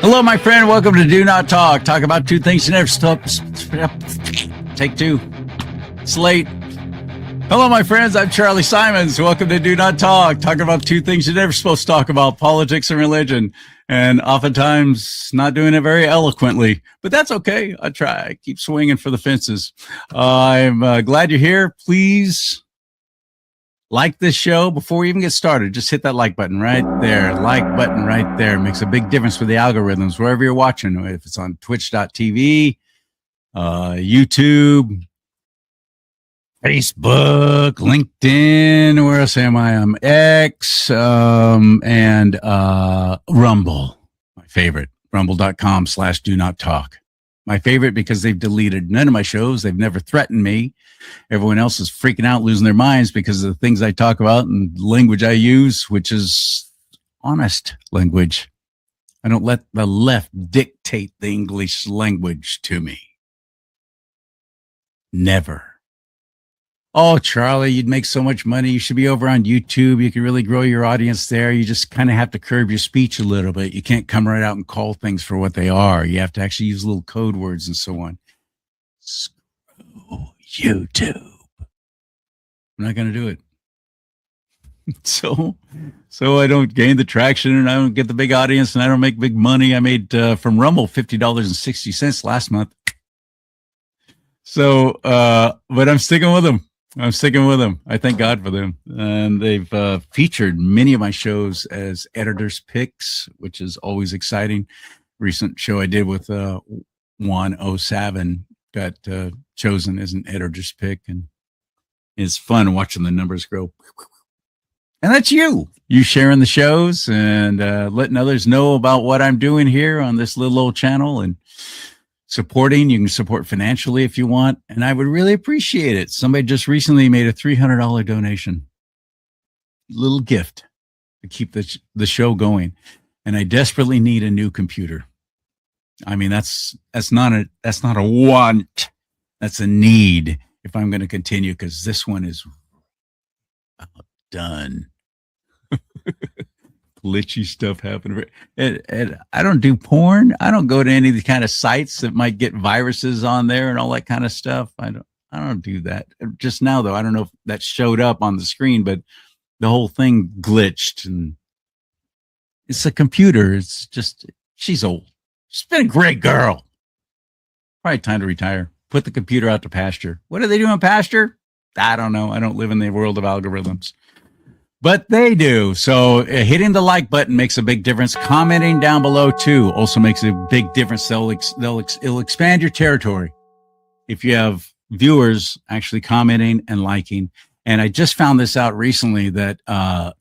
Hello, my friend. Welcome to Do Not Talk. Talk about two things you never stop. Take two. It's late. Hello, my friends. I'm CharLee Simons. Welcome to Do Not Talk. Talk about two things you're never supposed to talk about: politics and religion. And oftentimes not doing it very eloquently, but that's okay. I try. I keep swinging for the fences. I'm glad you're here. Please like this show before we even get started. Just hit that like button right there. Like button right there. It makes a big difference for the algorithms wherever you're watching. If it's on twitch.tv, YouTube, Facebook, LinkedIn, where else am I? I'm X, and Rumble, my favorite, rumble.com/do not talk. My favorite because they've deleted none of my shows. They've never threatened me. Everyone else is freaking out, losing their minds because of the things I talk about and language I use, which is honest language. I don't let the left dictate the English language to me. Never. Oh, CharLee, you'd make so much money. You should be over on YouTube. You can really grow your audience there. You just kind of have to curb your speech a little bit. You can't come right out and call things for what they are. You have to actually use little code words and so on. Screw YouTube. I'm not going to do it. So I don't gain the traction and I don't get the big audience and I don't make big money. I made from Rumble $50.60 last month. So, but I'm sticking with them. I thank God for them. And they've featured many of my shows as editor's picks, which is always exciting. Recent show I did with Juan O'Savin got chosen as an editor's pick. And it's fun watching the numbers grow. And that's you sharing the shows and letting others know about what I'm doing here on this little old channel and supporting. You can support financially if you want, and I would really appreciate it. Somebody just recently made a $300 donation, little gift to keep the show going, and I desperately need a new computer. I mean, that's not a want, that's a need if I'm going to continue, because this one is done. Glitchy stuff happening. And I don't do porn. I don't go to any of the kind of sites that might get viruses on there and all that kind of stuff. I don't do that. Just now, though, I don't know if that showed up on the screen, but the whole thing glitched. And it's a computer. It's just, she's old. She's been a great girl. Probably time to retire. Put the computer out to pasture. What do they do in pasture? I don't know. I don't live in the world of algorithms. But they do. So hitting the like button makes a big difference. Commenting down below too also makes a big difference. It'll expand your territory if you have viewers actually commenting and liking. And I just found this out recently that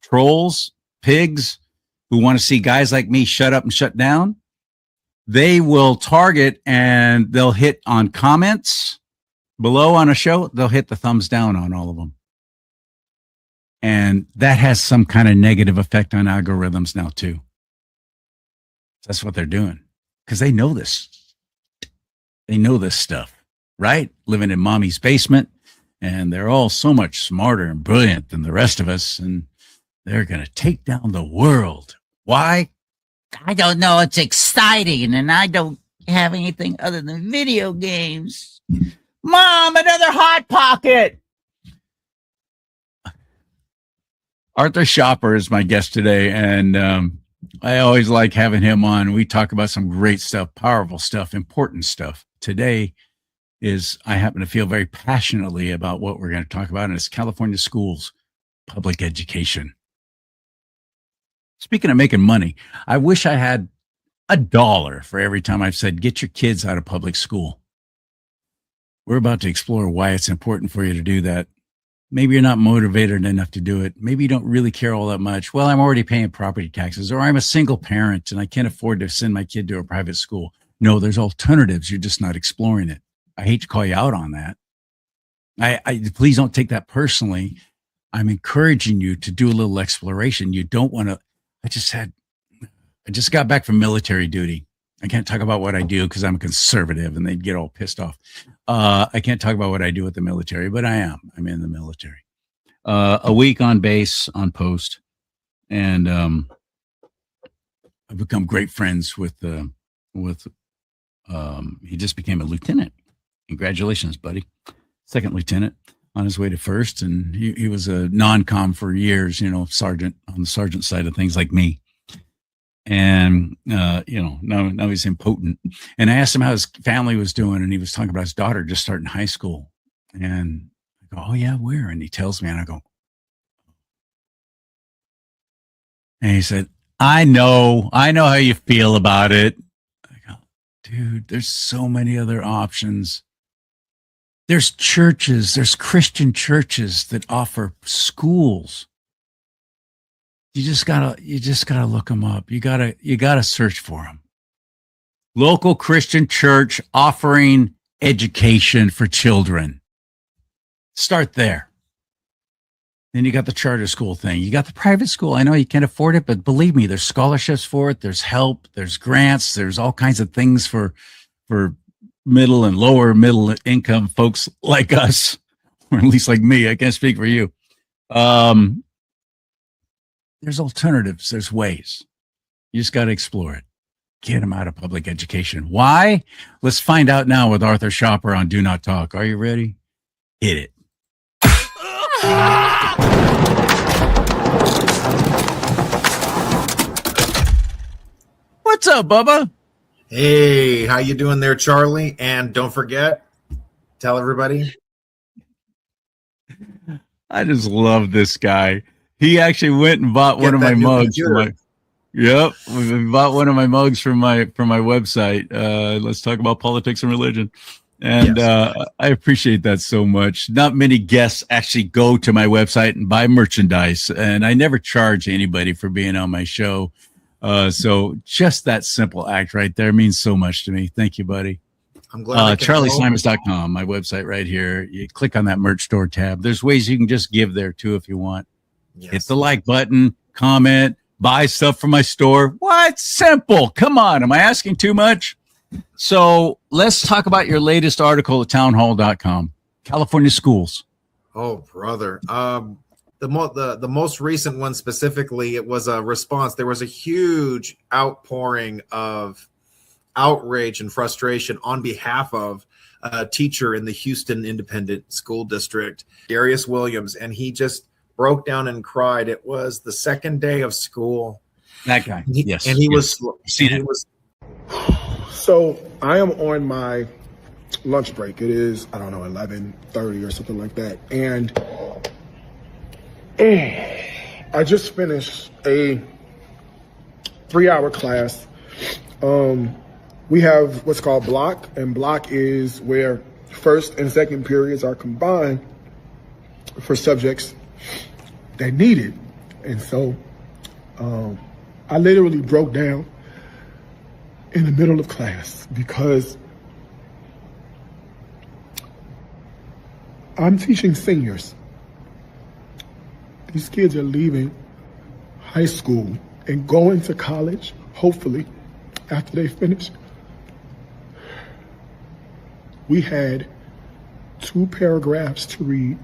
trolls, pigs who want to see guys like me shut up and shut down, they will target and they'll hit on comments below on a show. They'll hit the thumbs down on all of them. And that has some kind of negative effect on algorithms now, too. That's what they're doing because they know this. They know this stuff, right? Living in mommy's basement. And they're all so much smarter and brilliant than the rest of us. And they're going to take down the world. Why? I don't know. It's exciting. And I don't have anything other than video games. Mom, another Hot Pocket. Arthur Shopper is my guest today, and I always like having him on. We talk about some great stuff, powerful stuff, important stuff. Today I happen to feel very passionately about what we're going to talk about, and it's California schools, public education. Speaking of making money, I wish I had $1 for every time I've said, get your kids out of public school. We're about to explore why it's important for you to do that. Maybe you're not motivated enough to do it. Maybe you don't really care all that much. Well, I'm already paying property taxes, or I'm a single parent and I can't afford to send my kid to a private school. No, there's alternatives. You're just not exploring it. I hate to call you out on that. I please don't take that personally. I'm encouraging you to do a little exploration. You don't want to. I just got back from military duty. I can't talk about what I do because I'm a conservative and they'd get all pissed off. I can't talk about what I do with the military, but I'm in the military. A week on base, on post. And I've become great friends with he just became a lieutenant. Congratulations, buddy. Second lieutenant on his way to first. And he was a non-com for years, sergeant on the sergeant side of things like me. And, now he's impotent. And I asked him how his family was doing. And he was talking about his daughter just starting high school. And I go, oh yeah, where? And he tells me, and I go, and he said, I know how you feel about it. I go, dude, there's so many other options. There's churches, there's Christian churches that offer schools. You just gotta look them up. You gotta search for them. Local Christian church offering education for children. Start there. Then you got the charter school thing. You got the private school. I know you can't afford it, but believe me, there's scholarships for it. There's help. There's grants. There's all kinds of things for middle and lower middle income folks like us, or at least like me. I can't speak for you. There's alternatives. There's ways. You just got to explore it. Get them out of public education. Why? Let's find out now with Arthur Schopper on Do Not Talk. Are you ready? Hit it. What's up, Bubba? Hey, how you doing there, CharLee? And don't forget, tell everybody. I just love this guy. He actually went and bought one of my mugs. Yep, we bought one of my mugs from my website. Let's talk about politics and religion. And yes. I appreciate that so much. Not many guests actually go to my website and buy merchandise, and I never charge anybody for being on my show. So just that simple act right there means so much to me. Thank you, buddy. I'm glad. CharLeeSimons.com, my website right here. You click on that merch store tab. There's ways you can just give there too if you want. Yes. Hit the like button, comment, buy stuff from my store. What? Simple. Come on. Am I asking too much? So let's talk about your latest article at townhall.com. California schools. Oh, brother. The most recent one specifically, it was a response. There was a huge outpouring of outrage and frustration on behalf of a teacher in the Houston Independent School District, Darius Williams, and he just broke down and cried. It was the second day of school. That guy. Yes. And he was. So I am on my lunch break. It is, 11:30 or something like that. And I just finished a 3-hour class. We have what's called block, and block is where first and second periods are combined for subjects that need it. And so I literally broke down in the middle of class because I'm teaching seniors. These kids are leaving high school and going to college, hopefully, after they finish. We had 2 paragraphs to read,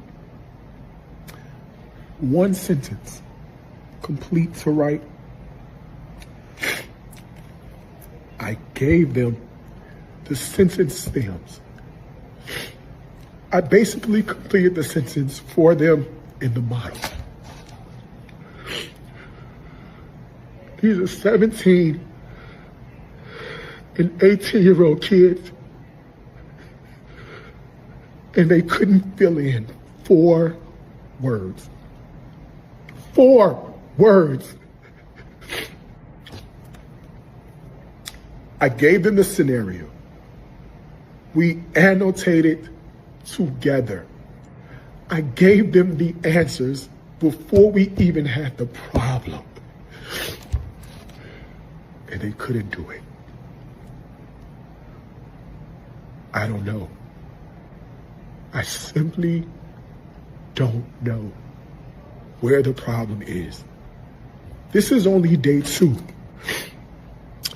1 sentence complete to write. I gave them the sentence stems. I basically completed the sentence for them in the model. These are 17 and 18-year-old kids, and they couldn't fill in 4 words. 4 words. I gave them the scenario. We annotated together. I gave them the answers before we even had the problem. And they couldn't do it. I don't know. I simply don't know where the problem is. This is only day 2.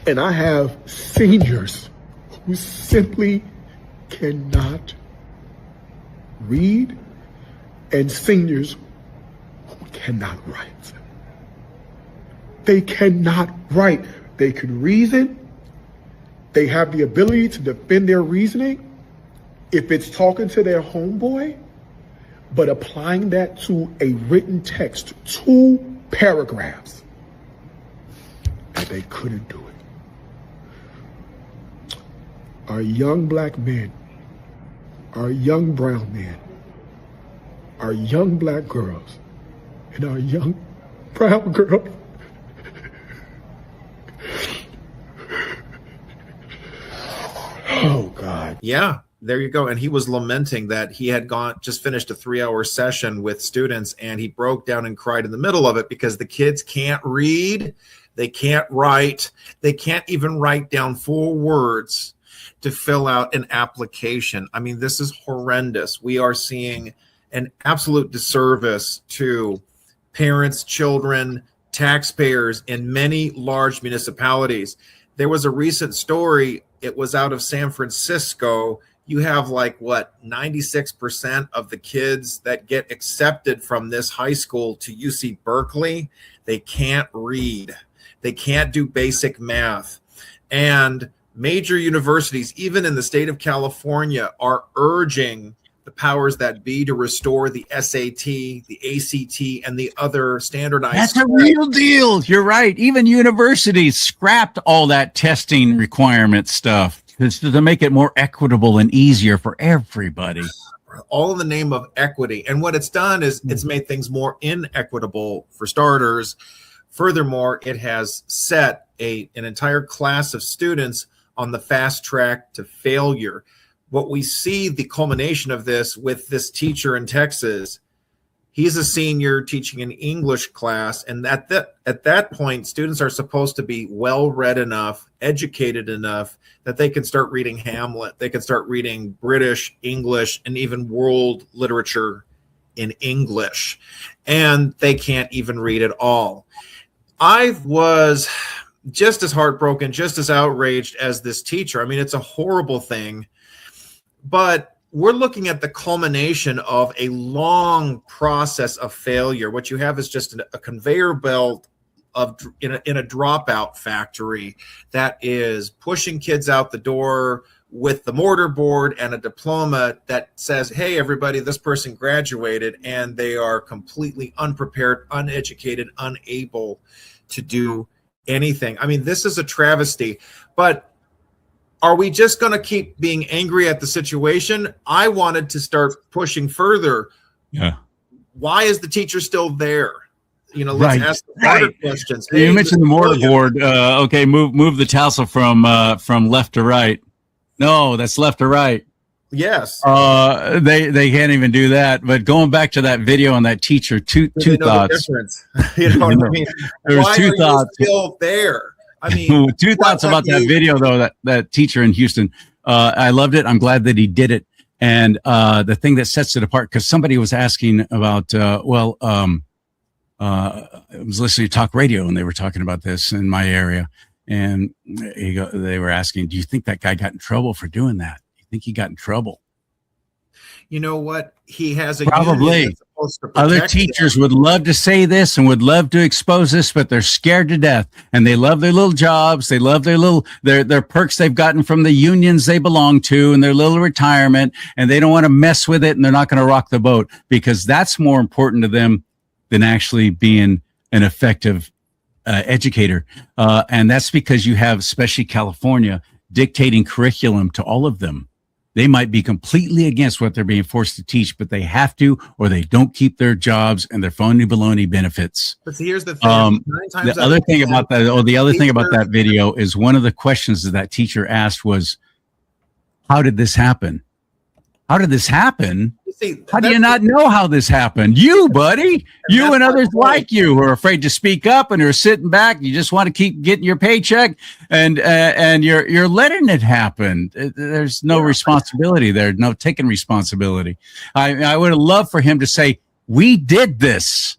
And I have seniors who simply cannot read and seniors who cannot write. They cannot write. they can reason, they have the ability to defend their reasoning. If it's talking to their homeboy, but applying that to a written text, 2 paragraphs, and they couldn't do it. Our young black men, our young brown men, our young black girls, and our young brown girls oh God. Yeah, there you go. And he was lamenting that he had just finished a 3-hour session with students, and he broke down and cried in the middle of it because the kids can't read, they can't write, they can't even write down 4 words to fill out an application. I mean, this is horrendous. We are seeing an absolute disservice to parents, children, taxpayers in many large municipalities. There was a recent story. It was out of San Francisco. You have 96% of the kids that get accepted from this high school to UC Berkeley, they can't read. They can't do basic math. And major universities, even in the state of California, are urging the powers that be to restore the SAT, the ACT, and the other standardized. That's a real deal. You're right. Even universities scrapped all that testing requirement stuff to make it more equitable and easier for everybody. All in the name of equity. And what it's done is it's made things more inequitable for starters. Furthermore, it has set an entire class of students on the fast track to failure. What we see the culmination of this with this teacher in Texas, he's a senior teaching an English class. And at that point, students are supposed to be well-read enough, educated enough that they can start reading Hamlet. They can start reading British, English, and even world literature in English. And they can't even read at all. I was just as heartbroken, just as outraged as this teacher. I mean, it's a horrible thing. But we're looking at the culmination of a long process of failure. What you have is just a conveyor belt in a dropout factory that is pushing kids out the door with the mortar board and a diploma that says, hey, everybody, this person graduated, and they are completely unprepared, uneducated, unable to do anything. I mean, this is a travesty. But are we just going to keep being angry at the situation? I wanted to start pushing further. Yeah. Why is the teacher still there? Let's ask the harder questions. Hey, you mentioned the mortarboard. Okay, move the tassel from left to right. No, that's left to right. Yes. They can't even do that. But going back to that video on that teacher, two thoughts. You know what I mean? There's Why 2 are thoughts. You still there? I mean, 2 thoughts about that video, though, that teacher in Houston. I loved it. I'm glad that he did it. And the thing that sets it apart, because somebody was asking about, I was listening to talk radio, and they were talking about this in my area. And they were asking, do you think that guy got in trouble for doing that? Do you think he got in trouble? You know what? He has a probably. Other teachers would love to say this and would love to expose this, but they're scared to death. And they love their little jobs. They love their perks they've gotten from the unions they belong to and their little retirement. And they don't want to mess with it. And they're not going to rock the boat because that's more important to them than actually being an effective educator. And that's because you have, especially California, dictating curriculum to all of them. They might be completely against what they're being forced to teach, but they have to, or they don't keep their jobs and their phony baloney benefits. But see, here's the thing. The other thing about that video is one of the questions that teacher asked was, how did this happen? How did this happen? How do you not know how this happened? You, buddy, you and others like you who are afraid to speak up and are sitting back. You just want to keep getting your paycheck, and you're letting it happen. There's no responsibility there, no taking responsibility. I would have loved for him to say, "We did this,"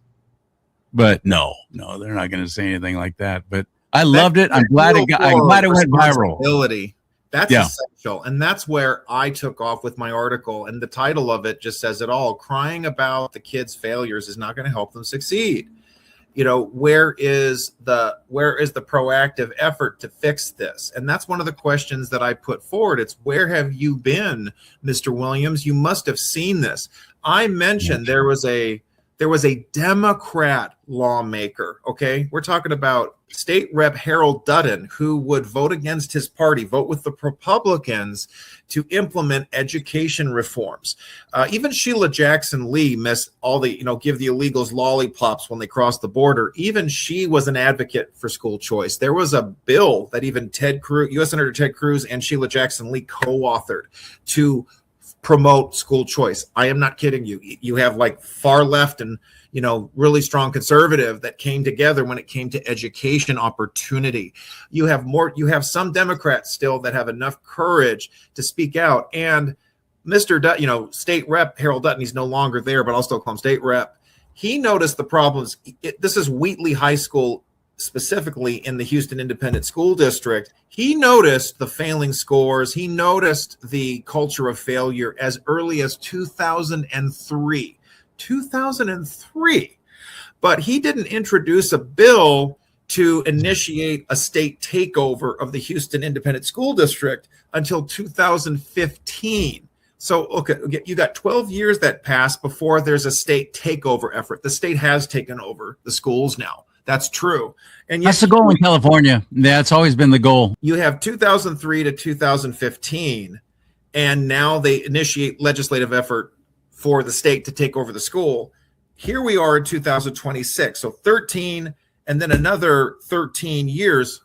but no, they're not going to say anything like that. But I loved it. I'm glad it went viral. That's essential. And that's where I took off with my article. And the title of it just says it all. Crying about the kids' failures is not going to help them succeed. where is the proactive effort to fix this? And that's one of the questions that I put forward. It's, where have you been, Mr. Williams? You must have seen this. I mentioned there was a Democrat lawmaker. Okay, we're talking about State Rep Harold Dutton, who would vote against his party, vote with the Republicans to implement education reforms. Even Sheila Jackson Lee missed all the, give the illegals lollipops when they cross the border. Even she was an advocate for school choice. There was a bill that even U.S. Senator Ted Cruz and Sheila Jackson Lee co-authored to promote school choice. I am not kidding you. You have like far left and really strong conservative that came together when it came to education opportunity. You have some Democrats still that have enough courage to speak out. And Mr. State Rep Harold Dutton, he's no longer there, but I'll still call him State Rep. He noticed the problems. This is Wheatley High School, specifically in the Houston Independent School District. He noticed the failing scores. He noticed the culture of failure as early as 2003. But he didn't introduce a bill to initiate a state takeover of the Houston Independent School District until 2015. So, okay, you got 12 years that passed before there's a state takeover effort. The state has taken over the schools now. That's true. And that's the goal in California. That's always been the goal. You have 2003 to 2015, and now they initiate legislative effort for the state to take over the school. Here we are in 2026. So 13 and then another 13 years,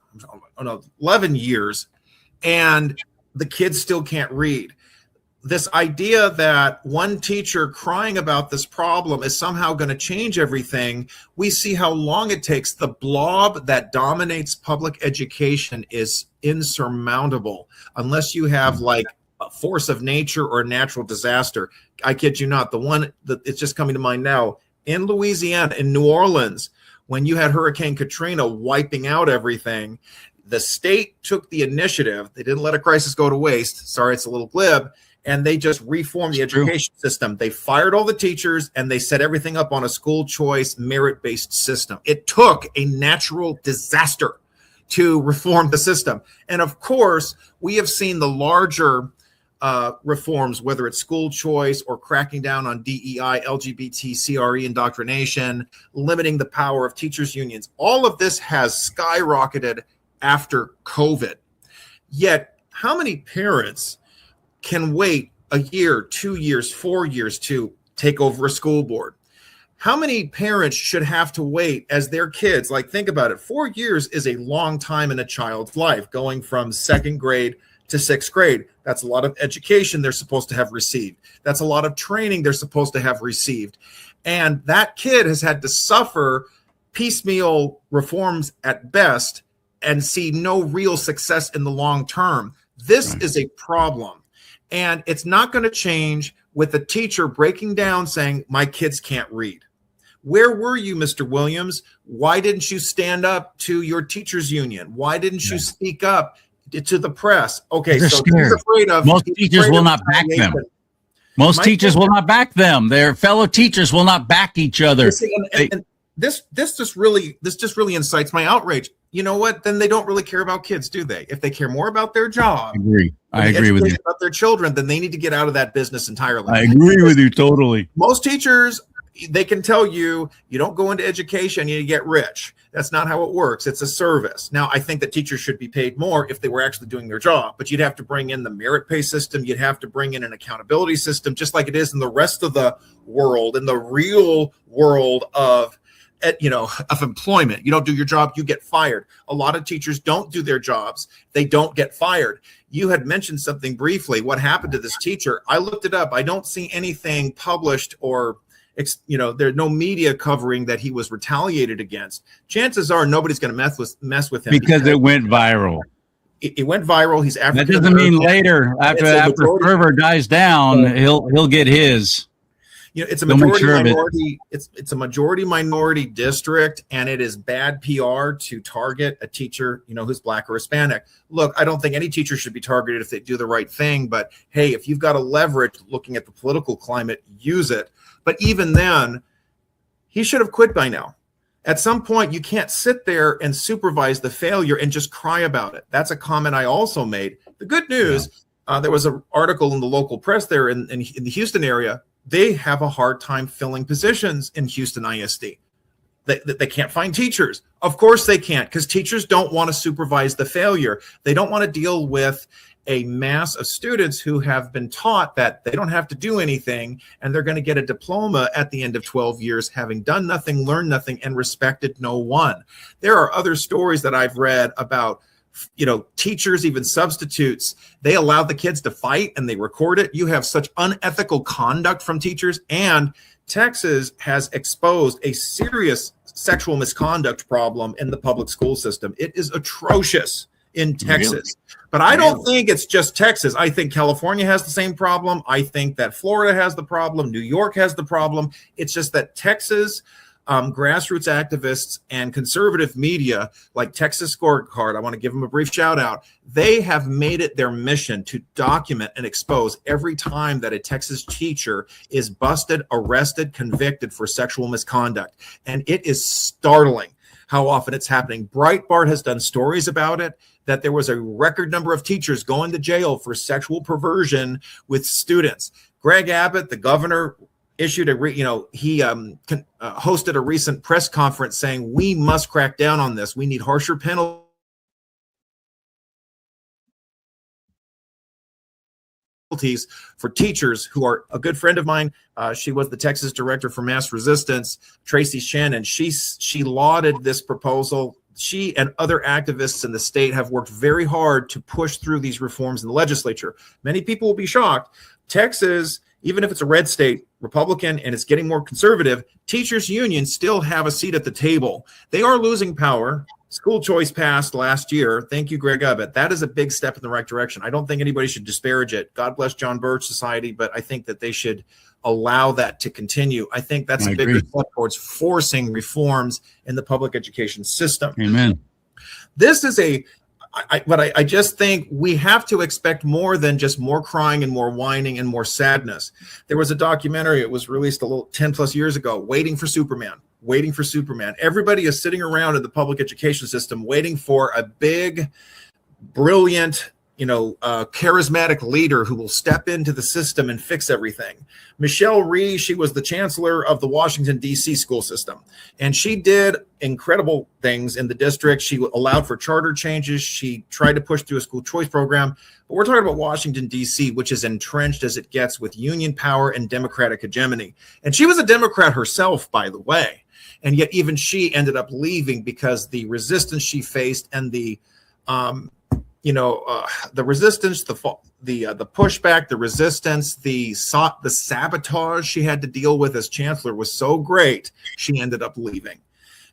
11 years, and the kids still can't read. This idea that one teacher crying about this problem is somehow going to change everything. We see how long it takes. The blob that dominates public education is insurmountable unless you have like a force of nature or a natural disaster. I kid you not. The one that it's just coming to mind now in Louisiana, in New Orleans, when you had Hurricane Katrina wiping out everything, the state took the initiative. They didn't let a crisis go to waste. Sorry, it's a little glib. And they just reformed the education system. They fired all the teachers and they set everything up on a school choice merit-based system. It took a natural disaster to reform the system. And of course, we have seen the larger reforms, whether it's school choice or cracking down on DEI, LGBT, CRE indoctrination, limiting the power of teachers' unions. All of this has skyrocketed after COVID. Yet, how many parents can wait a year, 2 years, 4 years to take over a school board? How many parents should have to wait as their kids, like think about it, 4 years is a long time in a child's life, going from second grade to sixth grade. That's a lot of education they're supposed to have received. That's a lot of training they're supposed to have received. And that kid has had to suffer piecemeal reforms at best and see no real success in the long term. This is a problem. And it's not going to change with the teacher breaking down saying, my kids can't read. Where were you, Mr. Williams? Why didn't you stand up to your teachers union? Why didn't you speak up to the press? Okay, they're so scared. Most teachers will not back them. Most teachers will not back them. Their fellow teachers will not back each other. And this just really incites my outrage. You know what? Then they don't really care about kids, do they? If they care more about their job, I agree with you. About their children, then they need to get out of that business entirely. I agree with you totally. Most teachers, they can tell you, you don't go into education, you get rich. That's not how it works. It's a service. Now, I think that teachers should be paid more if they were actually doing their job, but you'd have to bring in the merit pay system. You'd have to bring in an accountability system, just like it is in the rest of the world, in the real world of employment. You don't do your job, you get fired. A lot of teachers don't do their jobs. They don't get fired. You had mentioned something briefly. What happened to this teacher? I looked it up. I don't see anything published or, there's no media covering that he was retaliated against. Chances are nobody's going to mess with him because it went viral. It went viral. He's African. That doesn't mean later, after fervor dies down, he'll get his. It's a majority minority. It's a majority minority district, and it is bad PR to target a teacher, who's Black or Hispanic. Look, I don't think any teacher should be targeted if they do the right thing. But hey, if you've got a leverage looking at the political climate, use it. But even then, he should have quit by now. At some point, you can't sit there and supervise the failure and just cry about it. That's a comment I also made. The good news, there was an article in the local press there in the Houston area. They have a hard time filling positions in Houston ISD. They can't find teachers. Of course they can't, because teachers don't want to supervise the failure. They don't want to deal with a mass of students who have been taught that they don't have to do anything, and they're going to get a diploma at the end of 12 years, having done nothing, learned nothing, and respected no one. There are other stories that I've read about, teachers, even substitutes. They allow the kids to fight and they record it. You have such unethical conduct from teachers. And Texas has exposed a serious sexual misconduct problem in the public school system. It is atrocious in Texas. Really? But I don't think it's just Texas. I think California has the same problem. I think that Florida has the problem. New York has the problem. It's just that Texas grassroots activists and conservative media like Texas Scorecard, I want to give them a brief shout out. They have made it their mission to document and expose every time that a Texas teacher is busted, arrested, convicted for sexual misconduct. And it is startling how often it's happening. Breitbart has done stories about it, that there was a record number of teachers going to jail for sexual perversion with students. Greg Abbott, the governor, issued hosted a recent press conference saying, we must crack down on this. We need harsher penalties for teachers who are a good friend of mine. She was the Texas director for mass resistance, Tracy Shannon. She lauded this proposal. She and other activists in the state have worked very hard to push through these reforms in the legislature. Many people will be shocked. Texas, even if it's a red state, Republican, and it's getting more conservative, teachers unions still have a seat at the table. They are losing power. School choice passed last year. Thank you, Greg Abbott. That is a big step in the right direction. I don't think anybody should disparage it. God bless John Birch Society, but I think that they should allow that to continue. I think that's a big step towards forcing reforms in the public education system. Amen. This is I just think we have to expect more than just more crying and more whining and more sadness. There was a documentary, it was released 10 plus years ago, Waiting for Superman. Everybody is sitting around in the public education system waiting for a big, brilliant, charismatic leader who will step into the system and fix everything. Michelle Rhee, she was the chancellor of the Washington, D.C. school system, and she did incredible things in the district. She allowed for charter changes. She tried to push through a school choice program. But we're talking about Washington, D.C., which is entrenched as it gets with union power and Democratic hegemony. And she was a Democrat herself, by the way. And yet even she ended up leaving because the resistance she faced and the resistance, the pushback, the resistance, the sabotage she had to deal with as chancellor was so great, she ended up leaving.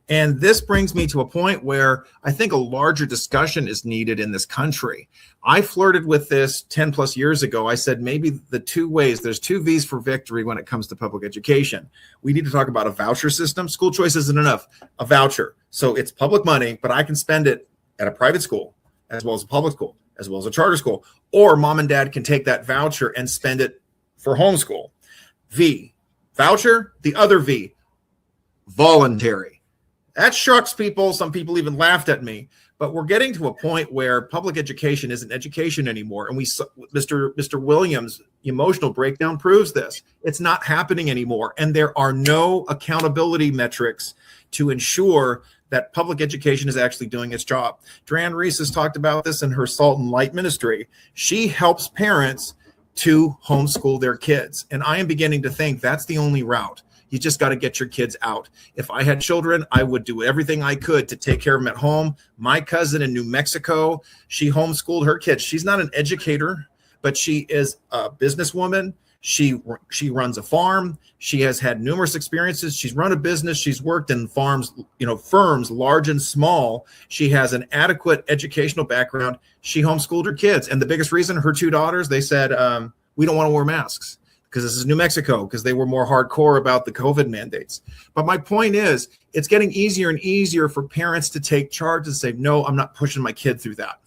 And this brings me to a point where I think a larger discussion is needed in this country. I flirted with this 10 plus years ago. I said maybe there's two V's for victory when it comes to public education. We need to talk about a voucher system. School choice isn't enough. A voucher. So it's public money, but I can spend it at a private school, as well as a public school, as well as a charter school, or mom and dad can take that voucher and spend it for homeschool. V, voucher. The other V, voluntary. That shocks people. Some people even laughed at me, but we're getting to a point where public education isn't education anymore. And Mr. Williams' emotional breakdown proves this. It's not happening anymore. And there are no accountability metrics to ensure that public education is actually doing its job. Dran Reese has talked about this in her Salt and Light ministry. She helps parents to homeschool their kids. And I am beginning to think that's the only route. You just got to get your kids out. If I had children, I would do everything I could to take care of them at home. My cousin in New Mexico, she homeschooled her kids. She's not an educator, but she is a businesswoman. She runs a farm. She has had numerous experiences. She's run a business. She's worked in farms, firms large and small. She has an adequate educational background. She homeschooled her kids. And the biggest reason, her two daughters, they said, we don't want to wear masks because this is New Mexico, because they were more hardcore about the COVID mandates. But my point is, it's getting easier and easier for parents to take charge and say, no, I'm not pushing my kid through that.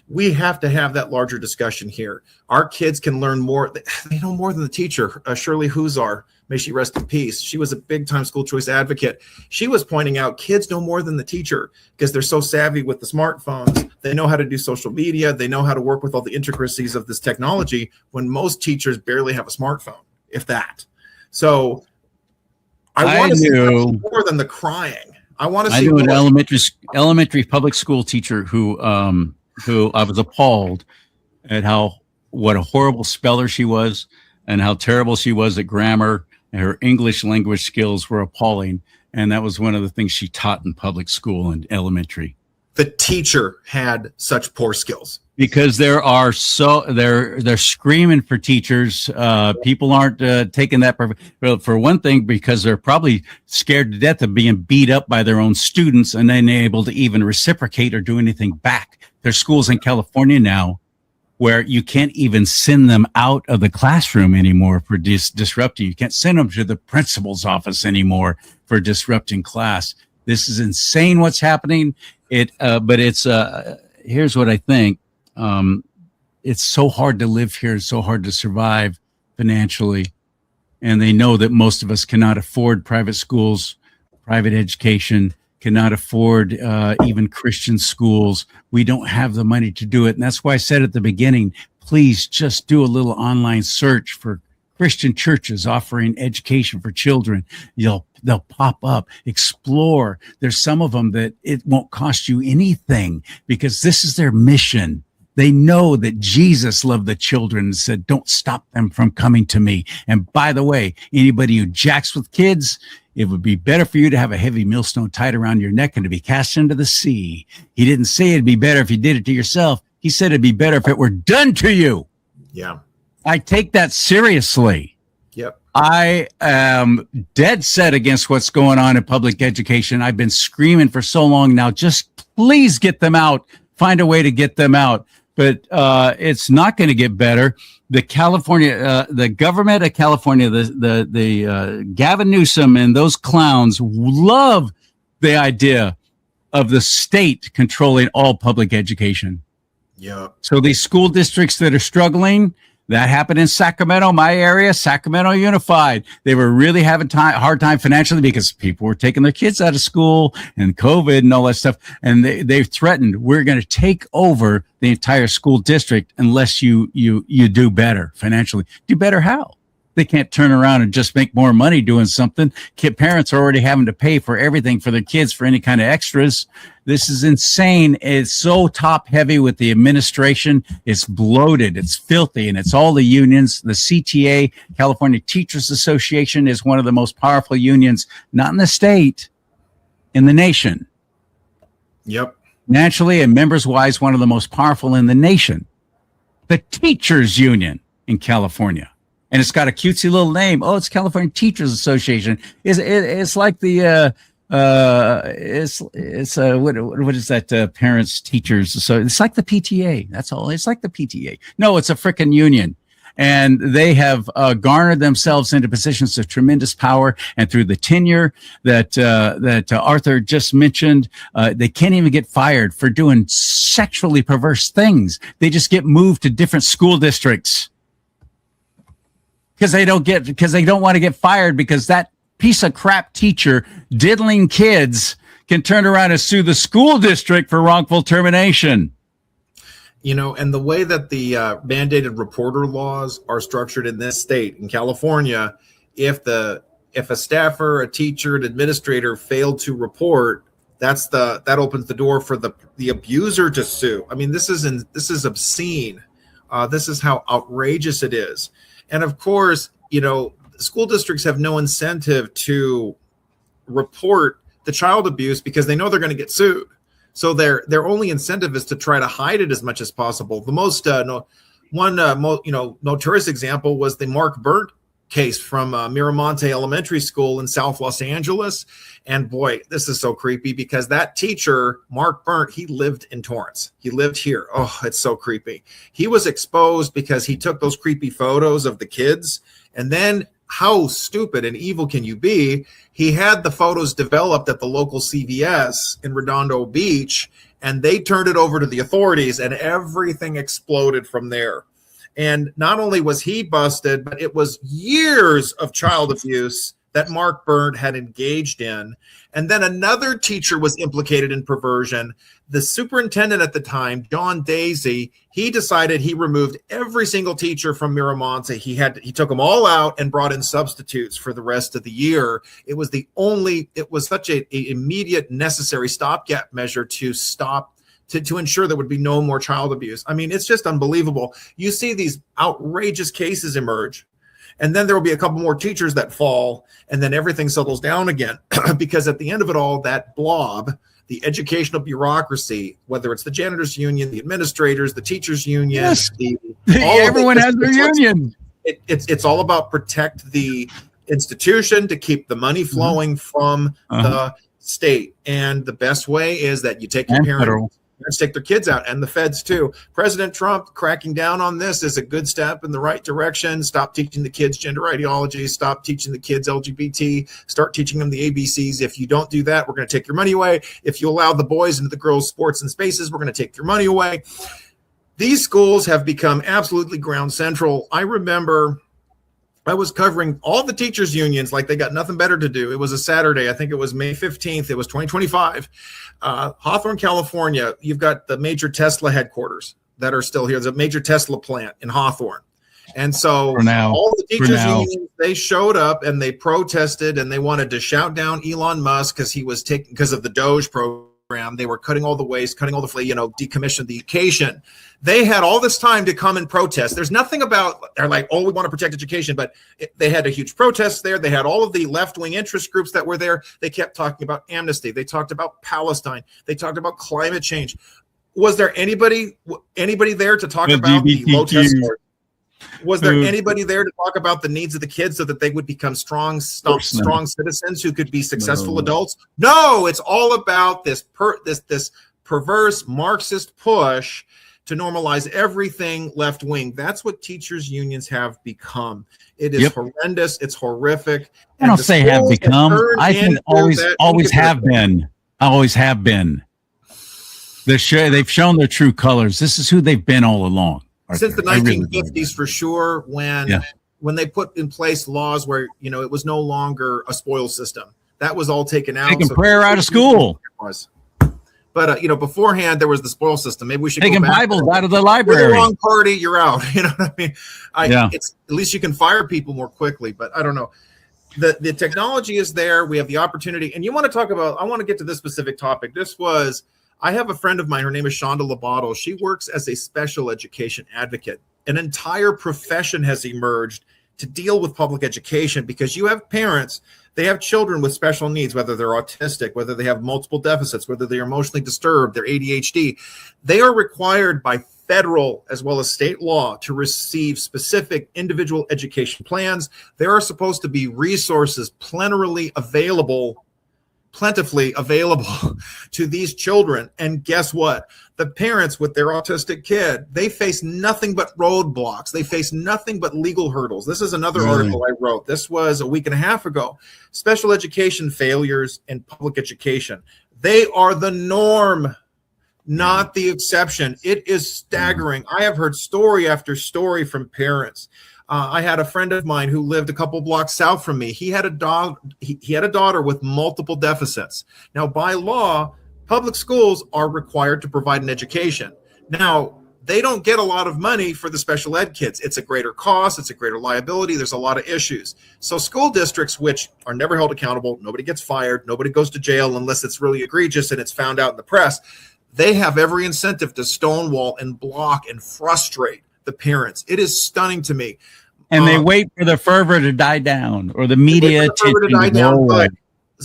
We have to have that larger discussion here. Our kids can learn more. They know more than the teacher. Shirley Huzar, may she rest in peace. She was a big time school choice advocate. She was pointing out kids know more than the teacher because they're so savvy with the smartphones. They know how to do social media. They know how to work with all the intricacies of this technology when most teachers barely have a smartphone, if that. So I want to see more than the crying. I want to see. I knew an elementary public school teacher who I was appalled at what a horrible speller she was and how terrible she was at grammar, and her English language skills were appalling. And that was one of the things she taught in public school and elementary. The teacher had such poor skills. Because they're screaming for teachers. People aren't taking that for one thing, because they're probably scared to death of being beat up by their own students and then able to even reciprocate or do anything back. There's schools in California now where you can't even send them out of the classroom anymore for disrupting. You can't send them to the principal's office anymore for disrupting class. This is insane what's happening. But here's what I think. It's so hard to live here. It's so hard to survive financially. And they know that most of us cannot afford private schools, private education, cannot afford even Christian schools. We don't have the money to do it. And that's why I said at the beginning, please just do a little online search for Christian churches offering education for children. They'll pop up, explore. There's some of them that it won't cost you anything because this is their mission. They know that Jesus loved the children and said, don't stop them from coming to me. And by the way, anybody who jacks with kids, it would be better for you to have a heavy millstone tied around your neck and to be cast into the sea. He didn't say it'd be better if you did it to yourself. He said it'd be better if it were done to you. Yeah. I take that seriously. Yep. I am dead set against what's going on in public education. I've been screaming for so long now. Just please get them out. Find a way to get them out. But it's not going to get better. The government of California, the Gavin Newsom and those clowns love the idea of the state controlling all public education. Yeah. So these school districts that are struggling, that happened in Sacramento, my area, Sacramento Unified. They were really having hard time financially because people were taking their kids out of school and COVID and all that stuff. And they threatened, we're going to take over the entire school district unless you do better financially. Do better how? They can't turn around and just make more money doing something. Parents are already having to pay for everything for their kids for any kind of extras. This is insane. It's so top heavy with the administration. It's bloated. It's filthy. And it's all the unions. The CTA, California Teachers Association, is one of the most powerful unions, not in the state, in the nation. Yep. Naturally and members wise, one of the most powerful in the nation. The Teachers Union in California. And it's got a cutesy little name. Oh, it's California Teachers Association. It's like the what is that? Parents Teachers. So it's like the PTA. That's all. It's like the PTA. No, it's a frickin' union, and they have garnered themselves into positions of tremendous power. And through the tenure that Arthur just mentioned, they can't even get fired for doing sexually perverse things. They just get moved to different school districts. Because they don't want to get fired because that piece of crap teacher diddling kids can turn around and sue the school district for wrongful termination. You know, and the way that the mandated reporter laws are structured in this state, in California, if a staffer, a teacher, an administrator failed to report, that opens the door for the abuser to sue. I mean, this is obscene. This is how outrageous it is. And of course, you know, school districts have no incentive to report the child abuse because they know they're going to get sued. So their only incentive is to try to hide it as much as possible. The most notorious example was the Mark Burnt case from Miramonte Elementary School in South Los Angeles. And boy, this is so creepy because that teacher, Mark Burnt, he lived in Torrance. He lived here. Oh, it's so creepy. He was exposed because he took those creepy photos of the kids. And then how stupid and evil can you be? He had the photos developed at the local CVS in Redondo Beach, and they turned it over to the authorities, and everything exploded from there. And not only was he busted, but it was years of child abuse that Mark Byrd had engaged in. And then another teacher was implicated in perversion. The superintendent at the time, John Daisy, he decided he removed every single teacher from Miramonte. He took them all out and brought in substitutes for the rest of the year. It was such an immediate necessary stopgap measure to ensure there would be no more child abuse. I mean, it's just unbelievable. You see these outrageous cases emerge, and then there will be a couple more teachers that fall, and then everything settles down again. Because at the end of it all, that blob, the educational bureaucracy, whether it's the janitors union, the administrators, the teachers union, yes. Everyone has their union. It's all about protect the institution, to keep the money flowing from the state. And the best way is that you take your parents take their kids out, and the feds too. President Trump cracking down on this is a good step in the right direction. Stop teaching the kids gender ideology. Stop teaching the kids LGBT. Start teaching them the ABCs. If you don't do that, we're going to take your money away. If you allow the boys into the girls' sports and spaces, we're going to take your money away. These schools have become absolutely ground central. I remember I was covering all the teachers unions like they got nothing better to do. It was a Saturday. I think it was May 15th. It was 2025. Hawthorne, California. You've got the major Tesla headquarters that are still here. There's a major Tesla plant in Hawthorne. And so all the teachers unions, they showed up and they protested, and they wanted to shout down Elon Musk because of the Doge program. They were cutting all the waste, cutting all the, decommission the education. They had all this time to come and protest. There's nothing about, they're like, we want to protect education, but they had a huge protest there. They had all of the left-wing interest groups that were there. They kept talking about amnesty. They talked about Palestine. They talked about climate change. Was there anybody there to talk about the low test scores? Was there anybody there to talk about the needs of the kids so that they would become strong citizens who could be successful adults? No, it's all about this perverse Marxist push to normalize everything left wing. That's what teachers unions have become. It is horrendous. It's horrific. I don't say have become. I think always have been. Always have been. They've shown their true colors. This is who they've been all along. Since the 1950s, for sure, when they put in place laws where, it was no longer a spoil system. That was all taken out. Taking prayer out of school. But, beforehand, there was the spoil system. Maybe we should taking go back. Bibles out of the library. You're the wrong party, you're out. You know what I mean? It's, at least you can fire people more quickly, but I don't know. The technology is there. We have the opportunity. And you want to talk about, I want to get to this specific topic. I have a friend of mine. Her name is Shonda Lobato. She works as a special education advocate. An entire profession has emerged to deal with public education, because you have parents, they have children with special needs, whether they're autistic, whether they have multiple deficits, whether they're emotionally disturbed, they're ADHD. They are required by federal as well as state law to receive specific individual education plans. There are supposed to be resources plentifully available to these children. And guess what? The parents with their autistic kid, they face nothing but roadblocks. They face nothing but legal hurdles. This is another article I wrote. This was a week and a half ago. Special education failures in public education. They are the norm, not the exception. It is staggering. I have heard story after story from parents. I had a friend of mine who lived a couple blocks south from me. He had a daughter with multiple deficits. Now, by law, public schools are required to provide an education. Now, they don't get a lot of money for the special ed kids. It's a greater cost. It's a greater liability. There's a lot of issues. So school districts, which are never held accountable, nobody gets fired, nobody goes to jail unless it's really egregious and it's found out in the press, they have every incentive to stonewall and block and frustrate the parents. It is stunning to me. And they wait for the fervor to die down, or the media to die down. But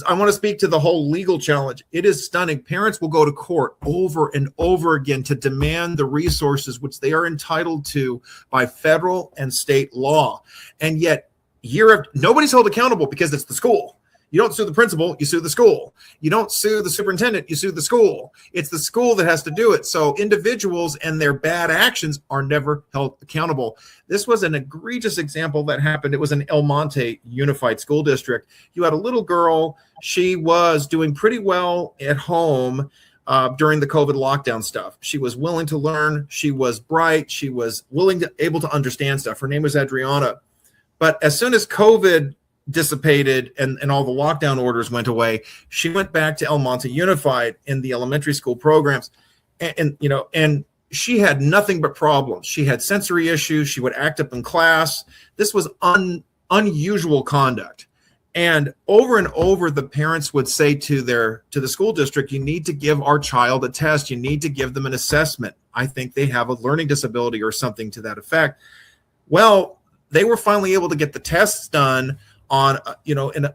I want to speak to the whole legal challenge. It is stunning. Parents will go to court over and over again to demand the resources which they are entitled to by federal and state law. And yet nobody's held accountable, because it's the school. You don't sue the principal, you sue the school. You don't sue the superintendent, you sue the school. It's the school that has to do it. So individuals and their bad actions are never held accountable. This was an egregious example that happened. It was in El Monte Unified School District. You had a little girl. She was doing pretty well at home. during the COVID lockdown stuff. She was willing to learn. She was bright. She was able to understand stuff. Her name was Adriana. But as soon as COVID dissipated and all the lockdown orders went away, she went back to El Monte Unified in the elementary school programs. And she had nothing but problems. She had sensory issues. She would act up in class. This was unusual conduct. And over, the parents would say to the school district, you need to give our child a test. You need to give them an assessment. I think they have a learning disability or something to that effect. Well, they were finally able to get the tests done on,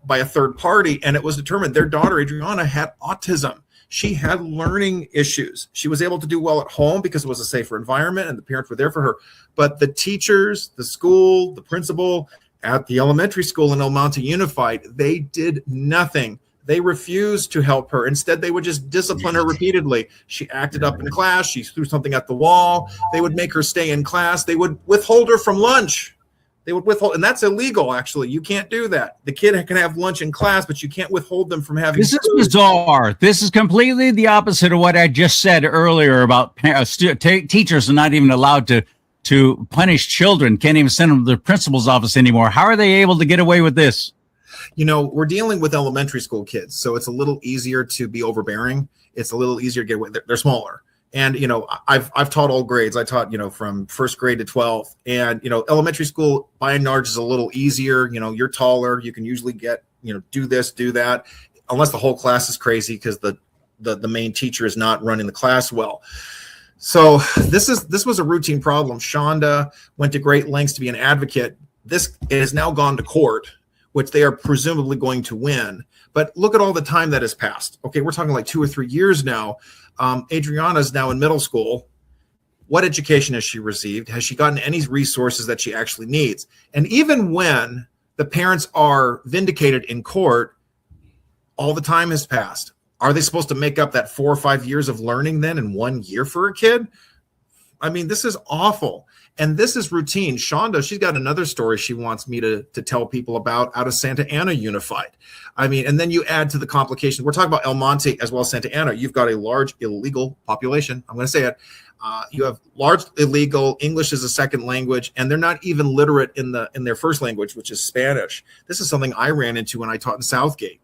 by a third party. And it was determined their daughter, Adriana, had autism. She had learning issues. She was able to do well at home because it was a safer environment and the parents were there for her. But the teachers, the school, the principal at the elementary school in El Monte Unified, they did nothing. They refused to help her. Instead, they would just discipline her repeatedly. She acted up in class. She threw something at the wall. They would make her stay in class. They would withhold her from lunch. They would withhold, and that's illegal, actually. You can't do that. The kid can have lunch in class, but you can't withhold them from having This is bizarre. This is completely the opposite of what I just said earlier about teachers are not even allowed to punish children, can't even send them to the principal's office anymore. How are they able to get away with this? We're dealing with elementary school kids, so it's a little easier to be overbearing. It's a little easier to get away. They're smaller. And, I've taught all grades. I taught, from first grade to 12th. And, elementary school by and large is a little easier. You're taller. You can usually get, do this, do that, unless the whole class is crazy because the main teacher is not running the class well. So this was a routine problem. Shonda went to great lengths to be an advocate. It has now gone to court, which they are presumably going to win. But look at all the time that has passed. Okay, we're talking like 2 or 3 years now. Adriana is now in middle school. What education has she received? Has she gotten any resources that she actually needs? And even when the parents are vindicated in court, all the time has passed. Are they supposed to make up that 4 or 5 years of learning then in 1 year for a kid? I mean, this is awful. And this is routine. Shonda, she's got another story she wants me to tell people about out of Santa Ana Unified. I mean, and then you add to the complications. We're talking about El Monte as well as Santa Ana. You've got a large illegal population. I'm going to say it. You have large illegal. English is a second language, and they're not even literate in their first language, which is Spanish. This is something I ran into when I taught in Southgate.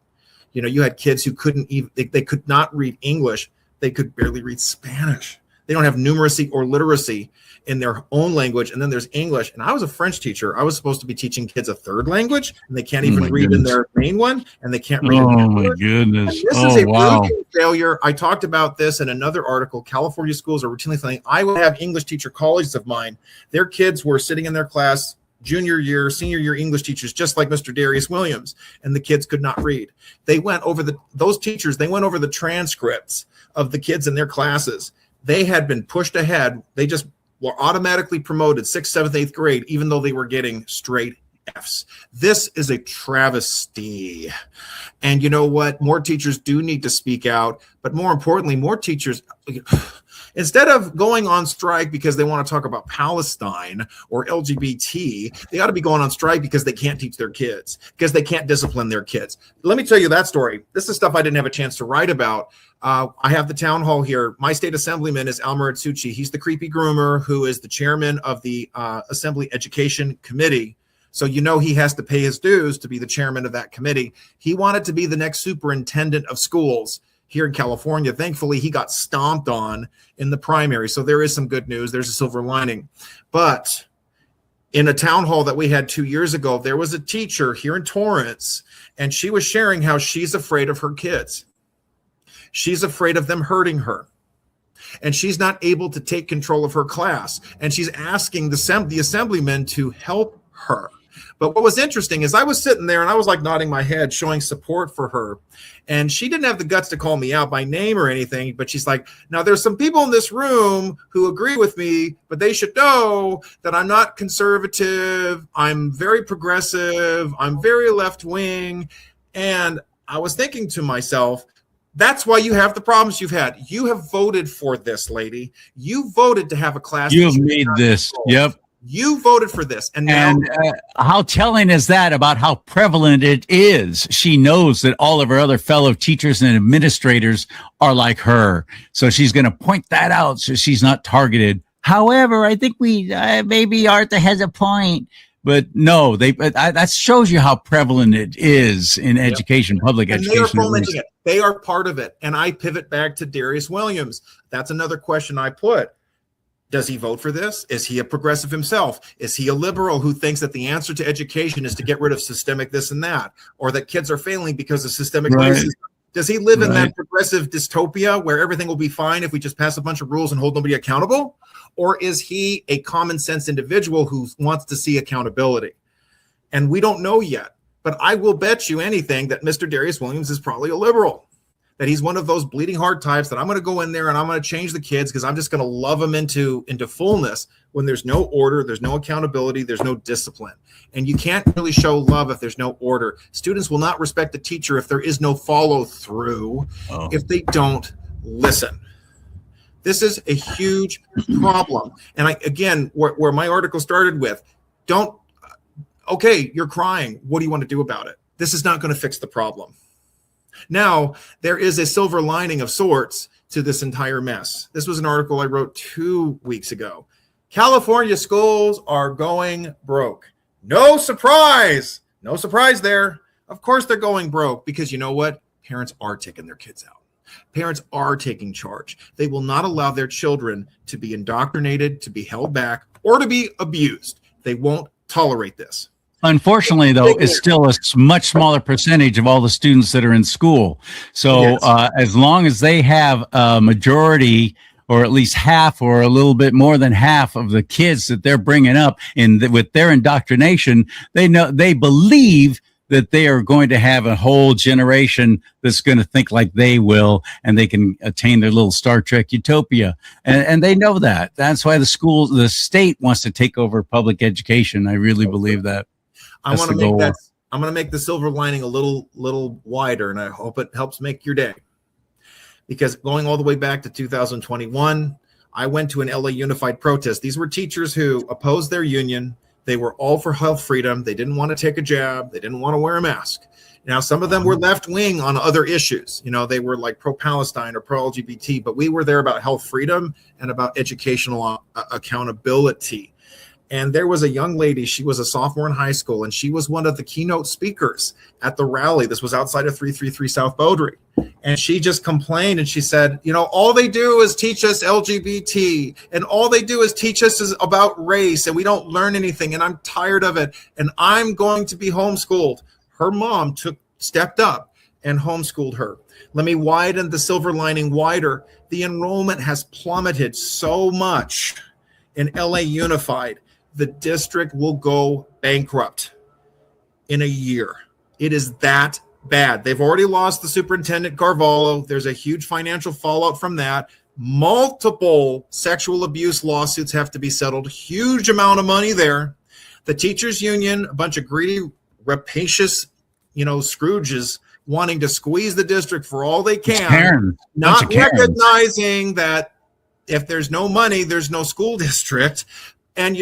You had kids who couldn't even, they could not read English. They could barely read Spanish. They don't have numeracy or literacy in their own language. And then there's English. And I was a French teacher. I was supposed to be teaching kids a third language, and they can't even read in their main one, and they can't read. Oh my goodness. And this is a routine failure. I talked about this in another article. California schools are routinely failing. I would have English teacher colleagues of mine. Their kids were sitting in their class, junior year, senior year English teachers, just like Mr. Darius Williams, and the kids could not read. They went over those teachers went over the transcripts of the kids in their classes. They had been pushed ahead. They just were automatically promoted 6th, 7th, 8th grade, even though they were getting straight Fs. This is a travesty. And you know what? More teachers do need to speak out, but more importantly, more teachers, instead of going on strike because they want to talk about Palestine or LGBT, they ought to be going on strike because they can't teach their kids, because they can't discipline their kids. Let me tell you that story. This is stuff I didn't have a chance to write about. I have the town hall here. My state assemblyman is Almer Atsuchi. He's the creepy groomer who is the chairman of the Assembly Education Committee. So he has to pay his dues to be the chairman of that committee. He wanted to be the next superintendent of schools here in California. Thankfully, he got stomped on in the primary. So there is some good news. There's a silver lining. But in a town hall that we had 2 years ago, there was a teacher here in Torrance, and she was sharing how she's afraid of her kids. She's afraid of them hurting her. And she's not able to take control of her class. And she's asking the assemblyman to help her. But what was interesting is I was sitting there and I was like nodding my head, showing support for her. And she didn't have the guts to call me out by name or anything. But she's like, now there's some people in this room who agree with me, but they should know that I'm not conservative. I'm very progressive. I'm very left wing. And I was thinking to myself, that's why you have the problems you've had. You have voted for this, lady. You voted to have a class. You have made this. Yep. You voted for this, and now how telling is that about how prevalent it is? She knows that all of her other fellow teachers and administrators are like her, so she's going to point that out so she's not targeted. However, I think maybe Arthur has a point, but no, that shows you how prevalent it is in education, public and education. They are fomenting it. They are part of it, and I pivot back to Darius Williams. That's another question I put. Does he vote for this? Is he a progressive himself? Is he a liberal who thinks that the answer to education is to get rid of systemic this and that, or that kids are failing because of systemic racism? Does he live in that progressive dystopia where everything will be fine if we just pass a bunch of rules and hold nobody accountable? Or is he a common sense individual who wants to see accountability? And we don't know yet, but I will bet you anything that Mr. Darius Williams is probably a liberal. That he's one of those bleeding heart types that I'm going to go in there and I'm going to change the kids because I'm just going to love them into fullness when there's no order, there's no accountability, there's no discipline. And you can't really show love if there's no order. Students will not respect the teacher if there is no follow through, if they don't listen. This is a huge problem. And again, where my article started with, okay, you're crying. What do you want to do about it? This is not going to fix the problem. Now, there is a silver lining of sorts to this entire mess. This was an article I wrote 2 weeks ago. California schools are going broke. No surprise. No surprise there. Of course they're going broke because you know what? Parents are taking their kids out. Parents are taking charge. They will not allow their children to be indoctrinated, to be held back, or to be abused. They won't tolerate this. Unfortunately, though, it's still a much smaller percentage of all the students that are in school. So as long as they have a majority or at least half or a little bit more than half of the kids that they're bringing up with their indoctrination, they believe that they are going to have a whole generation that's going to think like they will, and they can attain their little Star Trek utopia. And they know that. That's why the state wants to take over public education. I really believe that. I'm going to make the silver lining a little wider, and I hope it helps make your day. Because going all the way back to 2021, I went to an LA Unified protest. These were teachers who opposed their union. They were all for health freedom. They didn't want to take a jab. They didn't want to wear a mask. Now, some of them were left wing on other issues. You know, they were like pro-Palestine or pro-LGBT, but we were there about health freedom and about educational accountability. And there was a young lady, she was a sophomore in high school, and she was one of the keynote speakers at the rally. This was outside of 333 South Beaudry. And she just complained, and she said, you know, all they do is teach us LGBT, and all they do is teach us about race, and we don't learn anything, and I'm tired of it, and I'm going to be homeschooled. Her mom stepped up and homeschooled her. Let me widen the silver lining wider. The enrollment has plummeted so much in LA Unified. The district will go bankrupt in a year. It is that bad. They've already lost the superintendent, Carvalho. There's a huge financial fallout from that. Multiple sexual abuse lawsuits have to be settled. Huge amount of money there. The teachers union, a bunch of greedy, rapacious, Scrooges wanting to squeeze the district for all they can, not recognizing that if there's no money, there's no school district. And,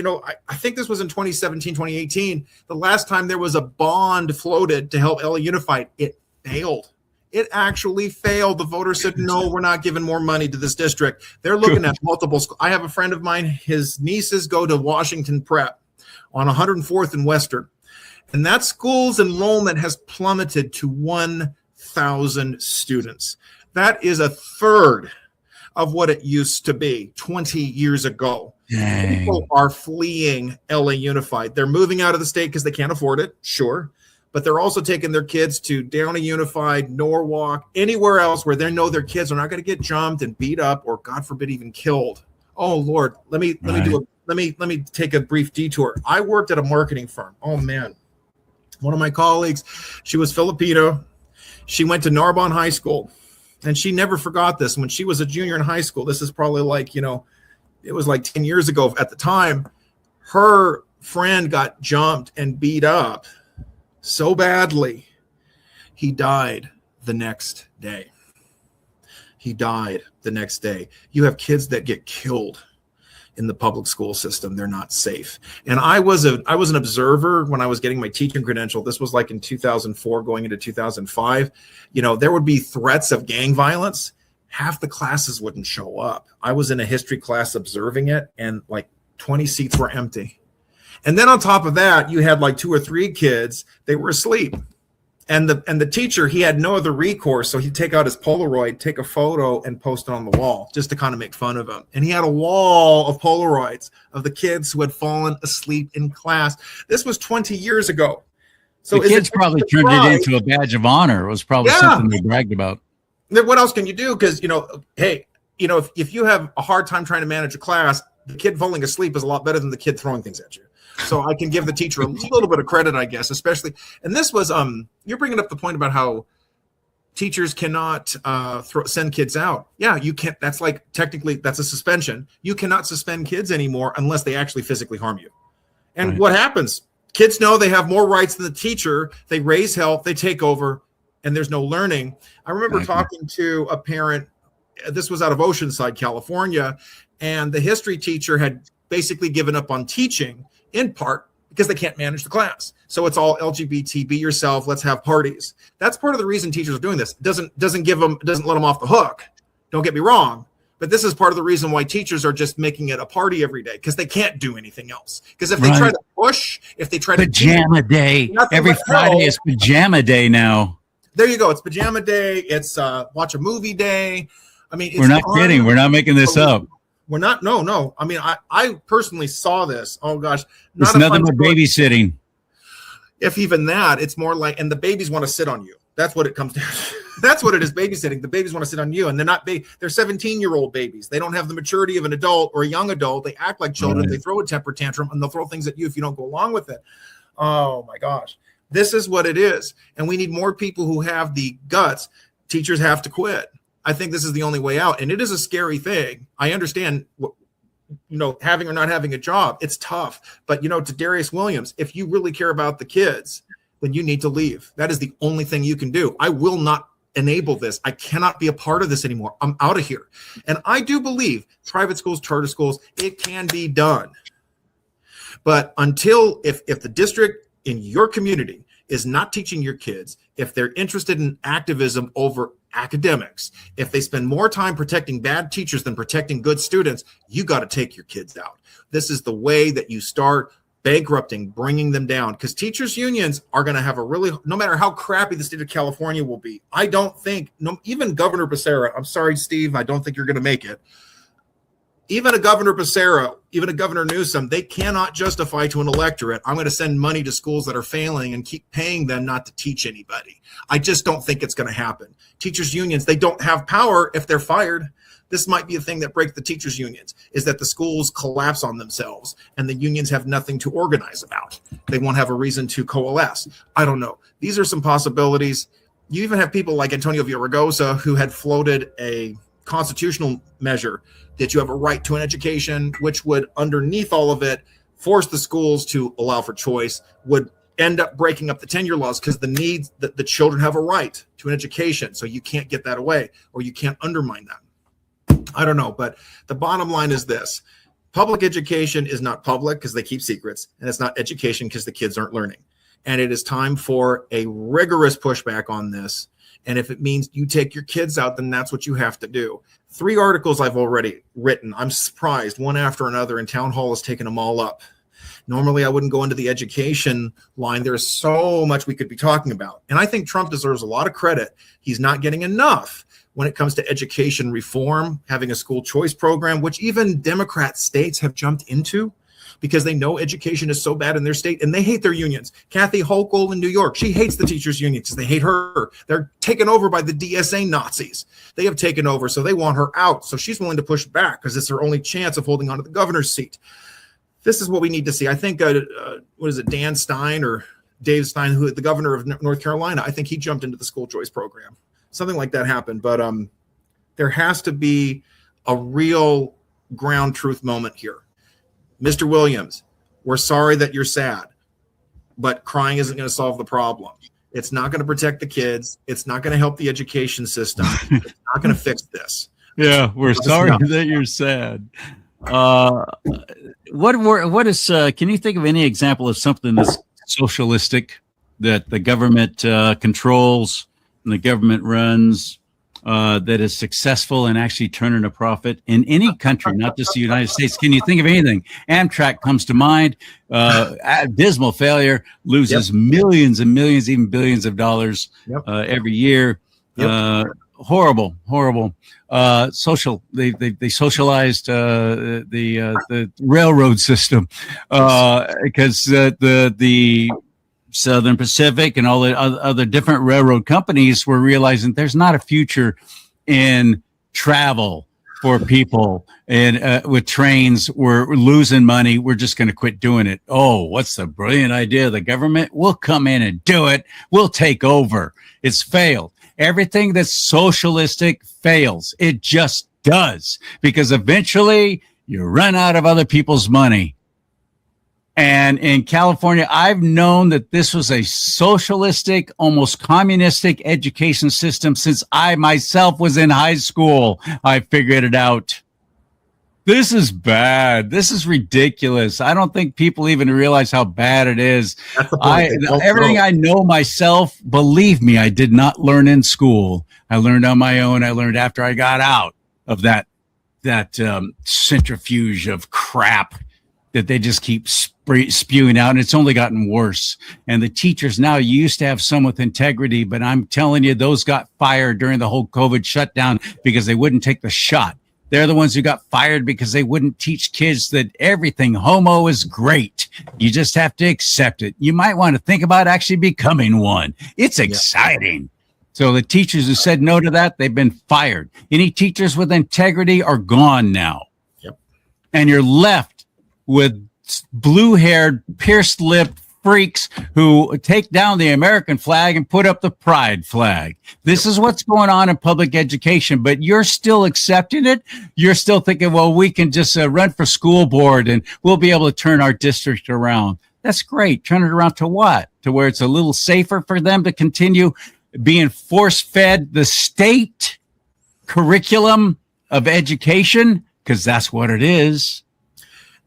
I think this was in 2017, 2018, the last time there was a bond floated to help LA Unified. It failed. It actually failed. The voters said, no, we're not giving more money to this district. They're looking at multiple schools. I have a friend of mine, his nieces go to Washington Prep on 104th and Western. And that school's enrollment has plummeted to 1,000 students. That is a third of what it used to be 20 years ago. Dang. People are fleeing LA Unified. They're moving out of the state because they can't afford it, sure. But they're also taking their kids to Downey Unified, Norwalk, anywhere else where they know their kids are not going to get jumped and beat up or, God forbid, even killed. Oh Lord, let me take a brief detour. I worked at a marketing firm. Oh man, one of my colleagues, she was Filipino. She went to Narbonne High School, and she never forgot this. When she was a junior in high school, this is probably like it was like 10 years ago at the time, her friend got jumped and beat up so badly, he died the next day. He died the next day. You have kids that get killed in the public school system. They're not safe. And I was an observer when I was getting my teaching credential. This was like in 2004 going into 2005. There would be threats of gang violence. Half the classes wouldn't show up. I was in a history class observing it, and like 20 seats were empty. And then on top of that, you had like 2 or 3 kids, they were asleep. And the teacher, he had no other recourse. So he'd take out his Polaroid, take a photo, and post it on the wall just to kind of make fun of him. And he had a wall of Polaroids of the kids who had fallen asleep in class. This was 20 years ago. So the kids probably turned it into a badge of honor. It was probably something they bragged about. Then what else can you do? Because, if you have a hard time trying to manage a class, the kid falling asleep is a lot better than the kid throwing things at you. So I can give the teacher a little bit of credit, I guess, especially. And this was, you're bringing up the point about how teachers cannot send kids out. Yeah, you can't. That's like technically that's a suspension. You cannot suspend kids anymore unless they actually physically harm you. And what happens? Kids know they have more rights than the teacher. They raise hell. They take over, and there's no learning. I remember talking to a parent. This was out of Oceanside, California, and the history teacher had basically given up on teaching, in part because they can't manage the class. So it's all LGBT, be yourself, let's have parties. That's part of the reason teachers are doing this. Doesn't let them off the hook. Don't get me wrong. But this is part of the reason why teachers are just making it a party every day, because they can't do anything else. Because if they try to push, if they try to pajama day, every Friday is pajama day now. There you go. It's pajama day. It's watch a movie day. I mean, we're not kidding. We're not making this up. We're not. No. I mean, I personally saw this. Oh gosh, it's nothing but babysitting. If even that, it's more like, and the babies want to sit on you. That's what it comes down to. That's what it is, babysitting. The babies want to sit on you, and they're not. They're 17-year-old babies. They don't have the maturity of an adult or a young adult. They act like children. Right. They throw a temper tantrum, and they'll throw things at you if you don't go along with it. Oh my gosh, this is what it is, and we need more people who have the guts. Teachers have to quit. I think this is the only way out, and it is a scary thing. I understand, having or not having a job, it's tough. But to Darius Williams, if you really care about the kids, then you need to leave. That is the only thing you can do. I will not enable this. I cannot be a part of this anymore. I'm out of here. And I do believe private schools, charter schools, it can be done. But until if the district in your community is not teaching your kids, if they're interested in activism over academics, if they spend more time protecting bad teachers than protecting good students, you got to take your kids out. This is the way that you start bankrupting, bringing them down, because teachers unions are going to have no matter how crappy the state of California will be. I don't think, even Governor Becerra, I'm sorry, Steve, I don't think you're going to make it. Even a Governor Becerra, even a Governor Newsom, they cannot justify to an electorate, I'm going to send money to schools that are failing and keep paying them not to teach anybody. I just don't think it's going to happen. Teachers unions, they don't have power if they're fired. This might be a thing that breaks the teachers unions, is that the schools collapse on themselves and the unions have nothing to organize about. They won't have a reason to coalesce. I don't know. These are some possibilities. You even have people like Antonio Villaraigosa, who had floated a constitutional measure that you have a right to an education, which would, underneath all of it, force the schools to allow for choice, would end up breaking up the tenure laws, because the children have a right to an education. So you can't get that away, or you can't undermine that. I don't know, but the bottom line is this. Public education is not public because they keep secrets, and it's not education because the kids aren't learning. And it is time for a rigorous pushback on this. And if it means you take your kids out, then that's what you have to do. 3 articles I've already written. I'm surprised, one after another, and Town Hall has taken them all up. Normally, I wouldn't go into the education line. There's so much we could be talking about. And I think Trump deserves a lot of credit. He's not getting enough when it comes to education reform, having a school choice program, which even Democrat states have jumped into because they know education is so bad in their state and they hate their unions. Kathy Hochul in New York, she hates the teachers union because they hate her. They're taken over by the DSA Nazis. They have taken over, so they want her out. So she's willing to push back because it's her only chance of holding on to the governor's seat. This is what we need to see. I think, what is it, Dan Stein or Dave Stein, who the governor of North Carolina, I think he jumped into the school choice program. Something like that happened. But there has to be a real ground truth moment here. Mr. Williams, we're sorry that you're sad, but crying isn't going to solve the problem. It's not going to protect the kids. It's not going to help the education system. It's not going to fix this. Yeah, we're sorry that you're sad. Uh, what is? Can you think of any example of something that's socialistic that the government controls and the government runs that is successful and actually turning a profit in any country, not just the United States? Can you think of anything? Amtrak comes to mind. Dismal failure, loses millions and millions, even billions of dollars every year. Horrible. Social. They socialized the railroad system because the Southern Pacific and all the other different railroad companies were realizing there's not a future in travel for people, and with trains we're losing money. We're just going to quit doing it. Oh, what's the brilliant idea? The government will come in and do it. We'll take over. It's failed. Everything that's socialistic fails. It just does, because eventually you run out of other people's money. And in California, I've known that this was a socialistic, almost communistic education system since I myself was in high school. I figured it out. This is bad. This is ridiculous. I don't think people even realize how bad it is. Everything I know myself, believe me, I did not learn in school. I learned on my own. I learned after I got out of that centrifuge of crap that they just keep spewing out, and it's only gotten worse. And the teachers now, you used to have some with integrity, but I'm telling you, those got fired during the whole COVID shutdown because they wouldn't take the shot. They're the ones who got fired because they wouldn't teach kids that everything homo is great. You just have to accept it. You might want to think about actually becoming one. It's exciting. So the teachers who said no to that, they've been fired. Any teachers with integrity are gone now. And you're left with blue-haired, pierced-lipped freaks who take down the American flag and put up the pride flag. This is what's going on in public education, but you're still accepting it. You're still thinking, well, we can just run for school board and we'll be able to turn our district around. That's great. Turn it around to what? To where it's a little safer for them to continue being force-fed the state curriculum of education, because that's what it is.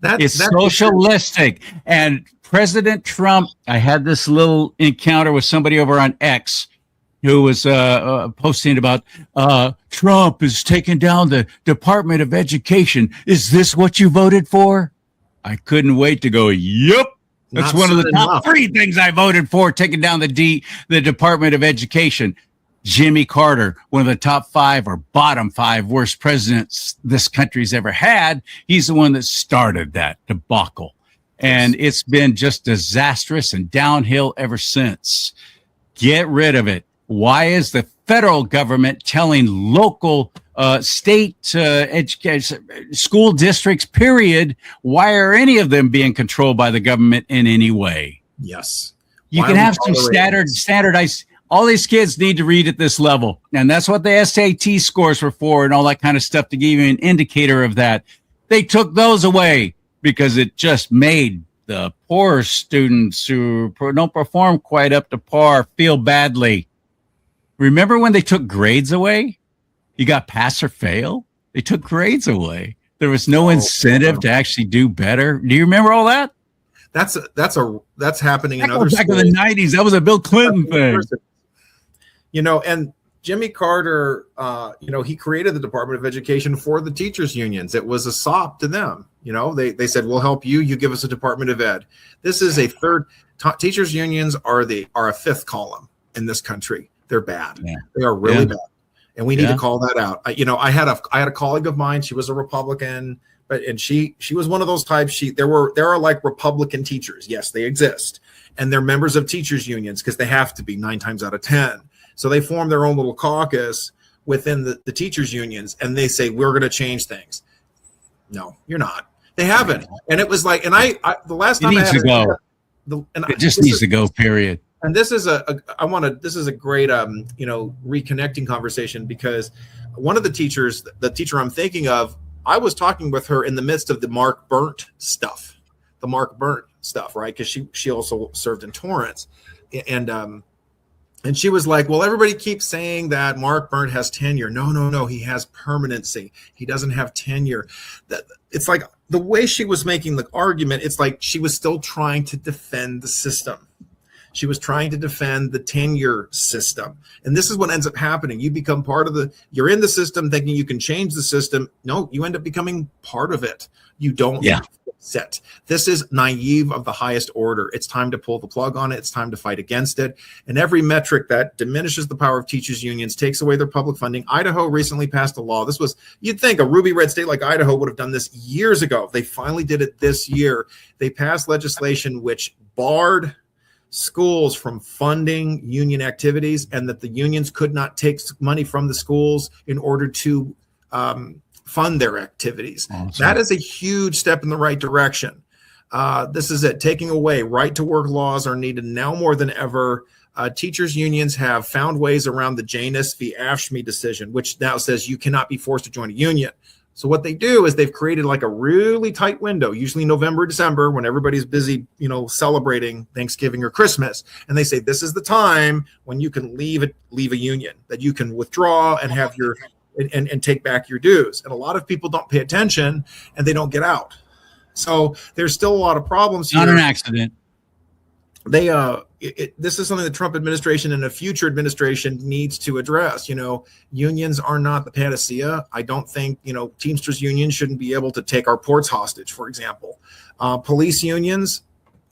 It's socialistic. And President Trump, I had this little encounter with somebody over on X who was posting about Trump is taking down the Department of Education. Is this what you voted for? I couldn't wait to go, yep. That's one of the top 3 things I voted for, taking down the Department of Education. Jimmy Carter, one of the top 5 or bottom 5 worst presidents this country's ever had. He's the one that started that debacle. And it's been just disastrous and downhill ever since. Get rid of it. Why is the federal government telling local state education school districts, period, why are any of them being controlled by the government in any way? Yes. You can have some standardized. All these kids need to read at this level. And that's what the SAT scores were for and all that kind of stuff, to give you an indicator of that. They took those away because it just made the poor students who don't perform quite up to par feel badly. Remember when they took grades away? You got pass or fail. They took grades away. There was no incentive to actually do better. Do you remember all that? That's happening in other back in the 90s. That was a Bill Clinton thing. You know, and Jimmy Carter, he created the Department of Education for the teachers unions. It was a sop to them. You know, they said, we'll help you. You give us a Department of Ed. This is a third. Teachers unions are a 5th column in this country. They're bad. Yeah. They are really bad. And we need to call that out. I had a colleague of mine. She was a Republican, and she was one of those types. There are like Republican teachers. Yes, they exist. And they're members of teachers unions because they have to be 9 times out of 10. So they form their own little caucus within the teachers unions, and they say, we're going to change things. No, you're not. They haven't. And it was like, and I the last time it needs to go. It just needs to go, period. And this is a great, reconnecting conversation, because one of the teacher I'm thinking of, I was talking with her in the midst of the Mark Burnt stuff, right? Because she also served in Torrance. And And she was like, well, everybody keeps saying that Mark Burnett has tenure. No. He has permanency. He doesn't have tenure. It's like the way she was making the argument, it's like she was still trying to defend the system. She was trying to defend the tenure system. And this is what ends up happening. You become part of you're in the system thinking you can change the system. No, you end up becoming part of it. You don't set. This is naive of the highest order. It's time to pull the plug on it. It's time to fight against it. And every metric that diminishes the power of teachers' unions, takes away their public funding. Idaho recently passed a law. You'd think a ruby red state like Idaho would have done this years ago. They finally did it this year. They passed legislation which barred schools from funding union activities, and that the unions could not take money from the schools in order to fund their activities. Awesome. That is a huge step in the right direction. This is it. Taking away right to work laws are needed now more than ever. Teachers unions have found ways around the Janus v. Afshmi decision, which now says you cannot be forced to join a union. So what they do is they've created like a really tight window, usually November, December, when everybody's busy, celebrating Thanksgiving or Christmas. And they say, this is the time when you can leave a union, that you can withdraw and have and take back your dues. And a lot of people don't pay attention and they don't get out. So there's still a lot of problems here. Not an accident. This is something the Trump administration and a future administration needs to address. Unions are not the panacea. I don't think, Teamsters unions shouldn't be able to take our ports hostage, for example. Police unions,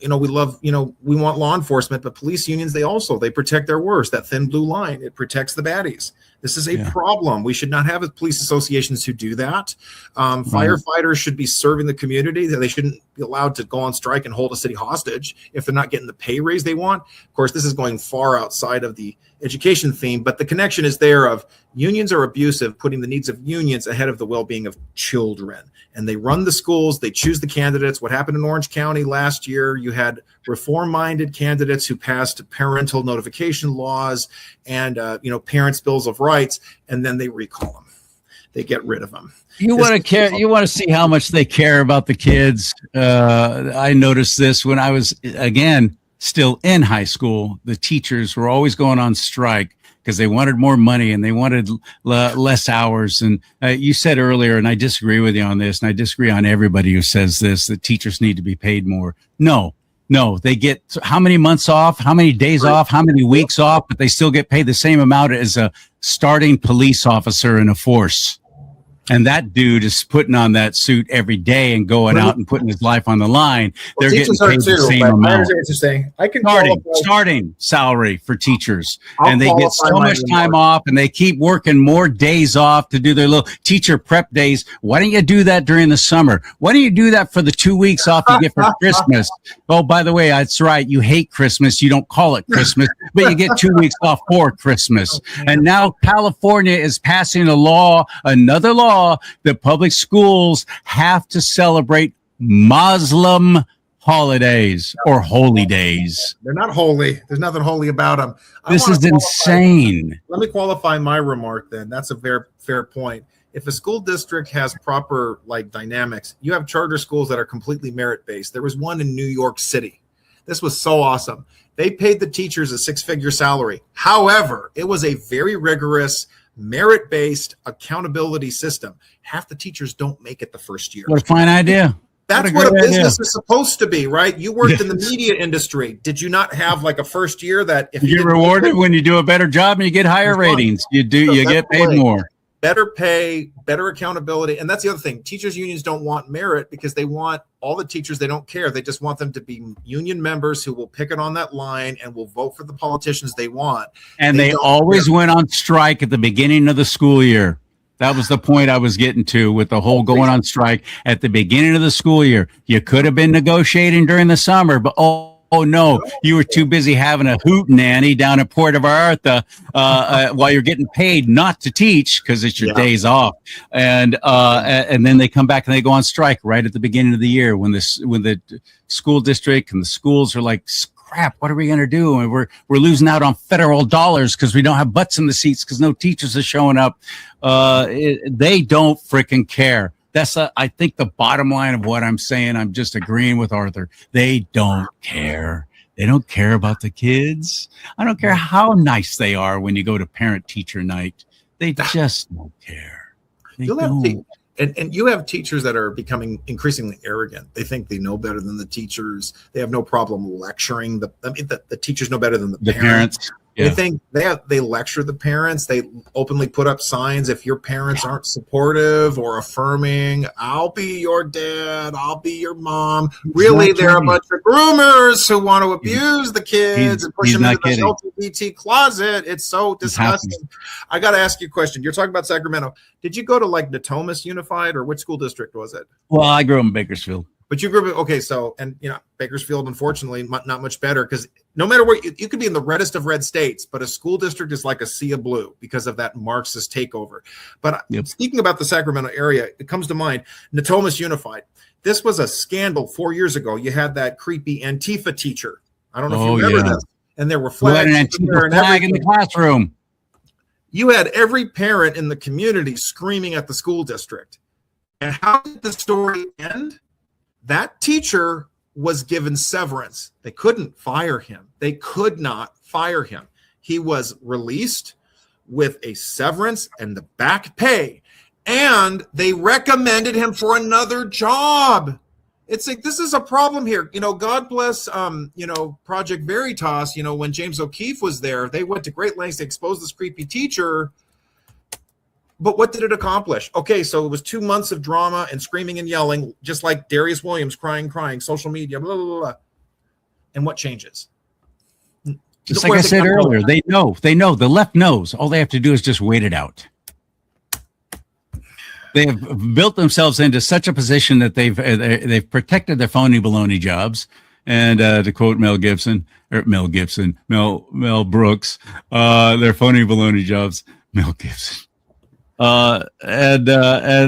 we want law enforcement, but police unions, they protect their worst. That thin blue line, it protects the baddies. This is a problem. We should not have police associations who do that. Firefighters should be serving the community. They shouldn't be allowed to go on strike and hold a city hostage if they're not getting the pay raise they want. Of course, this is going far outside of the education theme, but the connection is there of unions are abusive, putting the needs of unions ahead of the well-being of children. And they run the schools, they choose the candidates. What happened in Orange County last year, you had reform-minded candidates who passed parental notification laws and parents' bills of rights, and then they recall them. They get rid of them. You want to care. You want to see how much they care about the kids. I noticed this when I was, again, still in high school. The teachers were always going on strike because they wanted more money and they wanted less hours. And you said earlier, and I disagree with you on this, and I disagree on everybody who says this, that teachers need to be paid more. No, they get how many months off, how many days off, how many weeks off, but they still get paid the same amount as a starting police officer in a force. And that dude is putting on that suit every day and going out and putting his life on the line. They're getting paid the same amount. I can starting salary for teachers, and they get so much time off, and they keep working more days off to do their little teacher prep days. Why don't you do that during the summer? Why don't you do that for the 2 weeks off you get for Christmas? Oh, by the way, that's right. You hate Christmas. You don't call it Christmas, but you get 2 weeks off for Christmas. And now California is passing another law, that public schools have to celebrate Muslim holidays or holy days. They're not holy. There's nothing holy about them. This is insane. Let me qualify my remark then. That's a very fair point. If a school district has proper dynamics, you have charter schools that are completely merit-based. There was one in New York City. This was so awesome. They paid the teachers a 6-figure salary. However, it was a very rigorous merit-based accountability system. Half the teachers don't make it the first year. What a fine idea. That's what a business is supposed to be, right? You worked in the media industry. Did you not have a first year that if you get rewarded when you do a better job and you get higher ratings? You get paid more. Better pay, better accountability. And that's the other thing. Teachers unions don't want merit because they want all the teachers. They don't care. They just want them to be union members who will pick it on that line and will vote for the politicians they want. And they always went on strike at the beginning of the school year. That was the point I was getting to with the whole going on strike at the beginning of the school year. You could have been negotiating during the summer, but oh no, you were too busy having a hootenanny down at Puerto Vallarta while you're getting paid not to teach because it's your days off. And then they come back and they go on strike right at the beginning of the year when the school district and the schools are like, crap, what are we going to do? And we're losing out on federal dollars because we don't have butts in the seats because no teachers are showing up. They don't freaking care. That's I think the bottom line of what I'm saying. I'm just agreeing with Arthur. They don't care. They don't care about the kids. I don't care how nice they are when you go to parent-teacher night. They just don't care. They don't. And you have teachers that are becoming increasingly arrogant. They think they know better than the teachers. They have no problem lecturing the teachers know better than the parents. Yeah. They think they lecture the parents. They openly put up signs. If your parents aren't supportive or affirming, I'll be your dad. I'll be your mom. Really, they're a bunch of groomers who want to abuse the kids and push them into the LGBT closet. It's so disgusting. I got to ask you a question. You're talking about Sacramento. Did you go to like Natomas Unified, or which school district was it? Well, I grew up in Bakersfield. But you grew up, okay, so, and Bakersfield, unfortunately, not much better, because no matter where, you could be in the reddest of red states, but a school district is like a sea of blue because of that Marxist takeover. But speaking about the Sacramento area, it comes to mind, Natomas Unified. This was a scandal 4 years ago. You had that creepy Antifa teacher. I don't know if you remember this. And there were flags. An Antifa flag in the classroom. You had every parent in the community screaming at the school district. And how did the story end? That teacher was given severance. They couldn't fire him. They could not fire him. He was released with a severance and the back pay, and they recommended him for another job. It's like, this is a problem here. God bless, Project Veritas. When James O'Keefe was there, they went to great lengths to expose this creepy teacher. But what did it accomplish? Okay, so it was 2 months of drama and screaming and yelling, just like Darius Williams crying, social media, blah, blah, blah. And what changes? Just like I said earlier, they know. The left knows. All they have to do is just wait it out. They have built themselves into such a position that they've protected their phony baloney jobs. And to quote Mel Brooks, their phony baloney jobs, Mel Gibson. And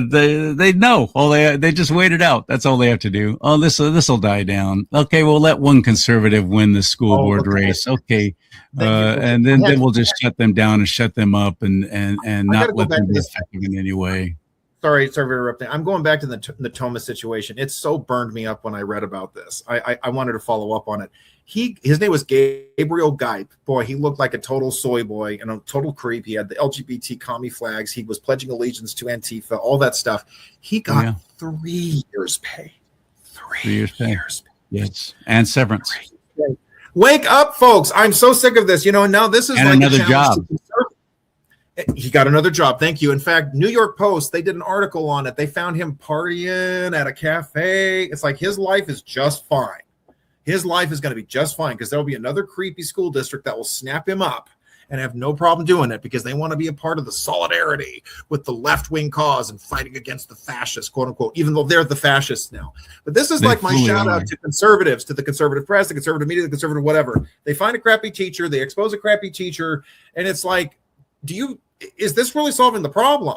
they know. They just wait it out. That's all they have to do. Oh, this'll die down. Okay, we'll let one conservative win the school board race. Okay, and then we'll just shut them down and shut them up and not let them be effective in any way. Sorry for interrupting. I'm going back to the Thomas situation. It so burned me up when I read about this. I wanted to follow up on it. His name was Gabriel Geip. Boy, he looked like a total soy boy and a total creep. He had the LGBT commie flags. He was pledging allegiance to Antifa, all that stuff. He got 3 years pay. 3 years pay. Yes, and severance. Wake up, folks. I'm so sick of this. Now this is and like another job. He got another job. Thank you. In fact, New York Post, they did an article on it. They found him partying at a cafe. It's like his life is just fine. His life is going to be just fine because there'll be another creepy school district that will snap him up and have no problem doing it because they want to be a part of the solidarity with the left-wing cause and fighting against the fascists, quote unquote, even though they're the fascists now. But this is like my shout out to conservatives, to the conservative press, the conservative media, the conservative whatever. They find a crappy teacher, they expose a crappy teacher, and it's like, is this really solving the problem?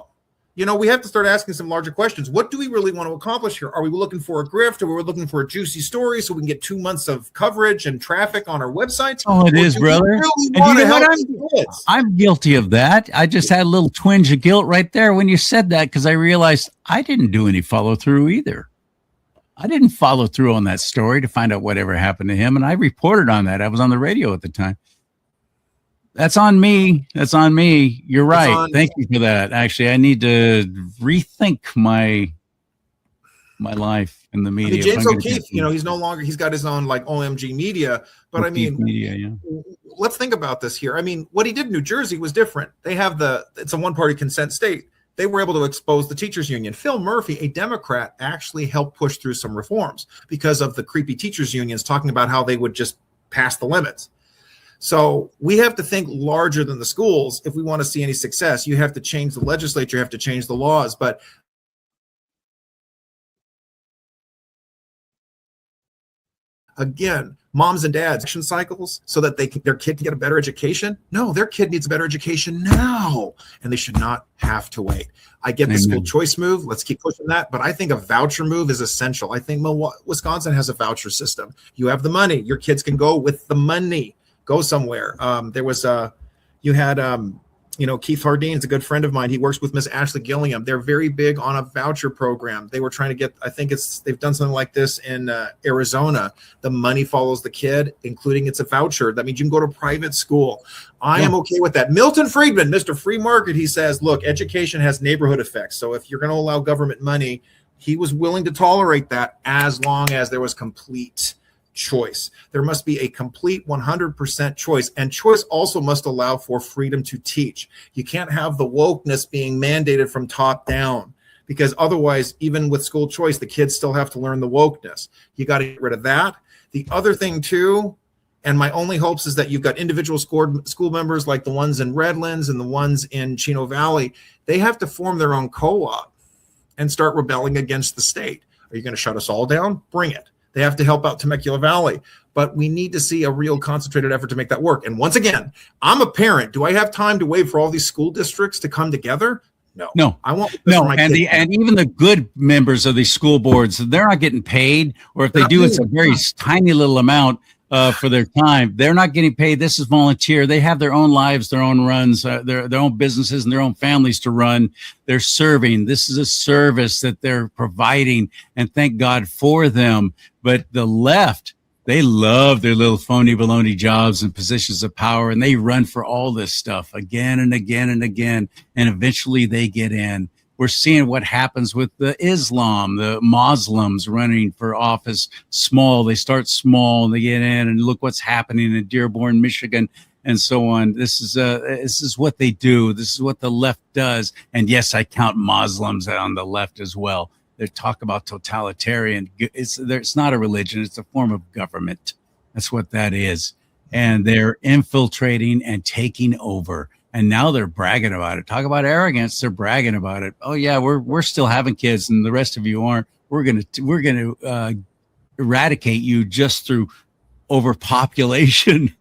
We have to start asking some larger questions. What do we really want to accomplish here? Are we looking for a grift, or are we looking for a juicy story so we can get 2 months of coverage and traffic on our websites? Oh, it is, brother. Really I'm guilty of that. I just had a little twinge of guilt right there when you said that, because I realized I didn't do any follow through either. I didn't follow through on that story to find out whatever happened to him, and I reported on that. I was on the radio at the time. That's on me. You're right. Thank you for that. Actually, I need to rethink my life in the media. James O'Keefe, he's no longer, he's got his own like OMG media, but O'Keefe media, let's think about this here. What he did in New Jersey was different. They have it's a one-party consent state. They were able to expose the teachers union. Phil Murphy, a Democrat, actually helped push through some reforms because of the creepy teachers unions talking about how they would just pass the limits. So we have to think larger than the schools. If we want to see any success, you have to change the legislature, you have to change the laws. But again, moms and dads, action cycles so that their kid can get a better education. No, their kid needs a better education now, and they should not have to wait. I get the school choice move. Let's keep pushing that. But I think a voucher move is essential. I think Wisconsin has a voucher system. You have the money. Your kids can go with the money. Go somewhere. You had Keith Hardine's a good friend of mine. He works with Miss Ashley Gilliam. They're very big on a voucher program. They were trying to get, I think they've done something like this in Arizona. The money follows the kid, including it's a voucher. That means you can go to private school. I am okay with that. Milton Friedman, Mr. Free Market, he says, look, education has neighborhood effects. So if you're going to allow government money, he was willing to tolerate that as long as there was complete choice. There must be a complete 100% choice, and choice also must allow for freedom to teach. You can't have the wokeness being mandated from top down, because otherwise, even with school choice, the kids still have to learn the wokeness. You got to get rid of that. The other thing too, and my only hopes is that you've got individual school members like the ones in Redlands and the ones in Chino Valley. They have to form their own co-op and start rebelling against the state. Are you going to shut us all down? Bring it. They have to help out Temecula Valley, but we need to see a real concentrated effort to make that work. And once again, I'm a parent. Do I have time to wait for all these school districts to come together? No. I want and even the good members of these school boards, they're not getting paid, or if they do, it's a very tiny little amount for their time. They're not getting paid. This is volunteer. They have their own lives, their own runs, their own businesses, and their own families to run. They're serving. This is a service that they're providing, and thank God for them. But the left, they love their little phony baloney jobs and positions of power, and they run for all this stuff again and again and again, and eventually they get in. We're seeing what happens with the Islam, the Muslims running for office small. They start small and they get in, and look what's happening in Dearborn, Michigan, and so on. This is what they do. This is what the left does. And yes, I count Muslims on the left as well. They talk about totalitarian. It's not a religion. It's a form of government. That's what that is. And they're infiltrating and taking over. And now they're bragging about it. Talk about arrogance. They're bragging about it. Oh yeah, we're still having kids, and the rest of you aren't. We're gonna eradicate you just through overpopulation.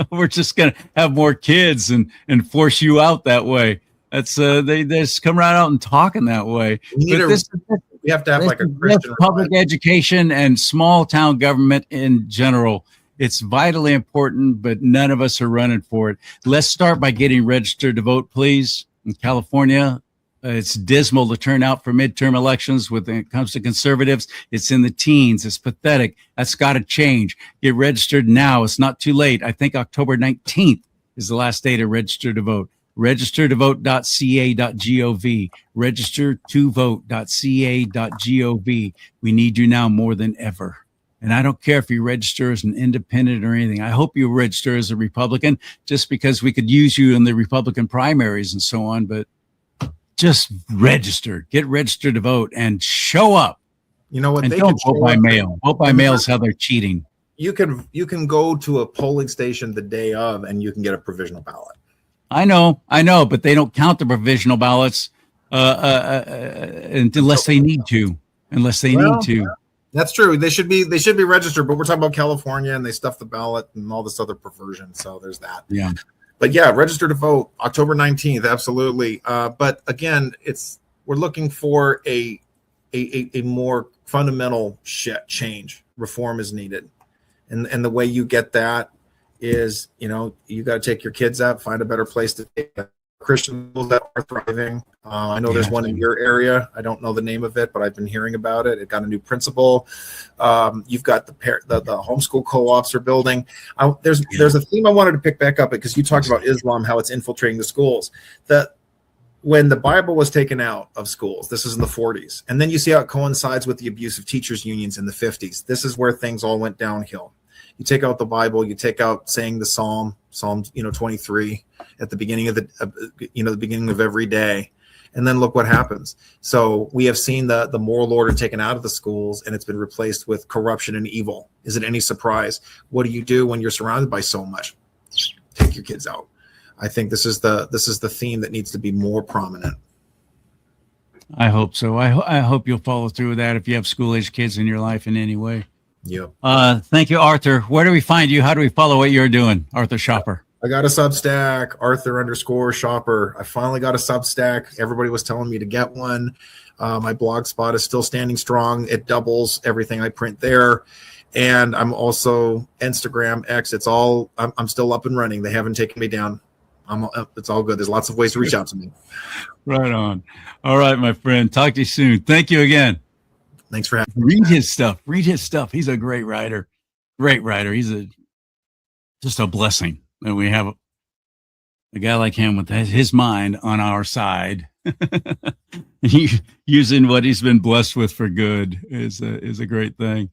We're just gonna have more kids and force you out that way. That's they just come right out and talking that way. We have to have like a Christian public education and small town government in general. It's vitally important, but none of us are running for it. Let's start by getting registered to vote, please. In California, it's dismal to turn out for midterm elections. When it comes to conservatives, it's in the teens. It's pathetic. That's got to change. Get registered now. It's not too late. I think October 19th is the last day to register to vote. Registertovote.ca.gov. Registertovote.ca.gov. We need you now more than ever. And I don't care if you register as an independent or anything. I hope you register as a Republican, just because we could use you in the Republican primaries and so on. But just register, get registered to vote, and show up. You know what? And don't vote by mail. Vote by mail is how they're cheating. You can go to a polling station the day of, and you can get a provisional ballot. I know, but they don't count the provisional ballots unless they need to. That's true. They should be registered, but we're talking about California, and they stuff the ballot and all this other perversion. So there's that. Yeah. But yeah, register to vote October 19th. Absolutely. But again, we're looking for a more fundamental change. Reform is needed. And the way you get that is, you got to take your kids out, find a better place to take them. Christian schools that are thriving. I know there's one in your area. I don't know the name of it, but I've been hearing about it. It got a new principal. You've got the homeschool co-ops are building. There's a theme I wanted to pick back up, because you talked about Islam, how it's infiltrating the schools. That when the Bible was taken out of schools, this is in the 40s, and then you see how it coincides with the abuse of teachers unions in the 50s. This is where things all went downhill. You take out the Bible, you take out saying the Psalm 23 at the beginning of the beginning of every day, and then look what happens. So we have seen the moral order taken out of the schools, and it's been replaced with corruption and evil. Is it any surprise? What do you do when you're surrounded by so much? Take your kids out. I think this is the theme that needs to be more prominent. I hope so. I hope you'll follow through with that if you have school-age kids in your life in any way. Yep. Thank you, Arthur. Where do we find you? How do we follow what you're doing, Arthur Shopper? I got a Substack, Arthur_Shopper. I finally got a Substack. Everybody was telling me to get one. My blog spot is still standing strong. It doubles everything I print there. And I'm also Instagram, X. It's all, I'm still up and running. They haven't taken me down. It's all good. There's lots of ways to reach out to me. Right on. All right, my friend. Talk to you soon. Thank you again. Thanks for having me. Read his stuff. Read his stuff. He's a great writer. Great writer. He's just a blessing that we have a guy like him with his mind on our side. Using what he's been blessed with for good is a great thing.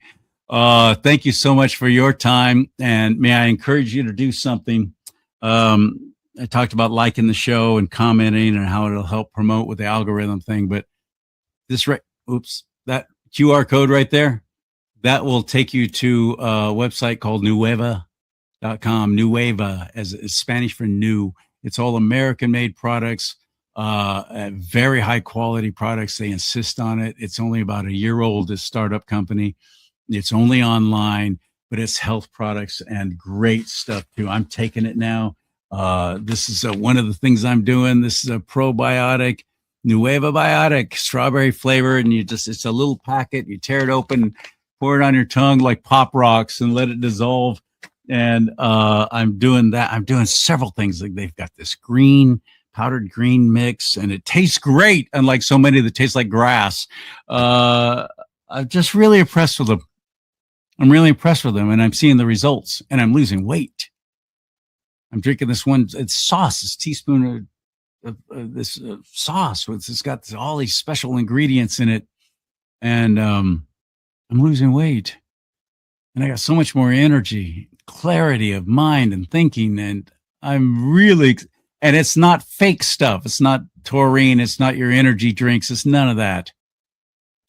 Thank you so much for your time. And may I encourage you to do something. I talked about liking the show and commenting and how it'll help promote with the algorithm thing. But that QR code right there, that will take you to a website called Nueva.com. Nueva is Spanish for new. It's all American-made products, very high-quality products. They insist on it. It's only about a year old, this startup company. It's only online, but it's health products and great stuff, too. I'm taking it now. This is one of the things I'm doing. This is a probiotic, Nueva Biotic, strawberry flavor, and it's a little packet. You tear it open, pour it on your tongue like Pop Rocks and let it dissolve. And I'm doing that. I'm doing several things. Like they've got this powdered green mix, and it tastes great, unlike so many that taste like grass. I'm just really impressed with them. I'm really impressed with them, and I'm seeing the results, and I'm losing weight. I'm drinking this one. It's sauce. This teaspoon of this sauce. It's got all these special ingredients in it, and I'm losing weight. And I got so much more energy, clarity of mind and thinking, and I'm really. And it's not fake stuff. It's not taurine. It's not your energy drinks. It's none of that.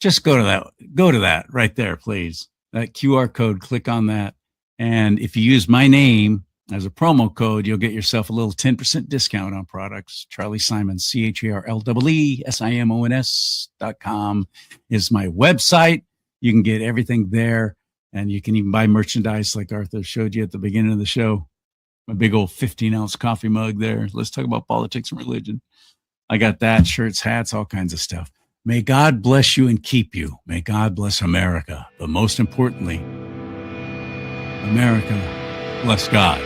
Just go to that. Go to that right there, please. That QR code. Click on that, and if you use my name as a promo code, you'll get yourself a little 10% discount on products. CharLee Simons, CharLeeSimons.com is my website. You can get everything there, and you can even buy merchandise like Arthur showed you at the beginning of the show. My big old 15-ounce coffee mug there. Let's talk about politics and religion. I got that, shirts, hats, all kinds of stuff. May God bless you and keep you. May God bless America. But most importantly, America, bless God.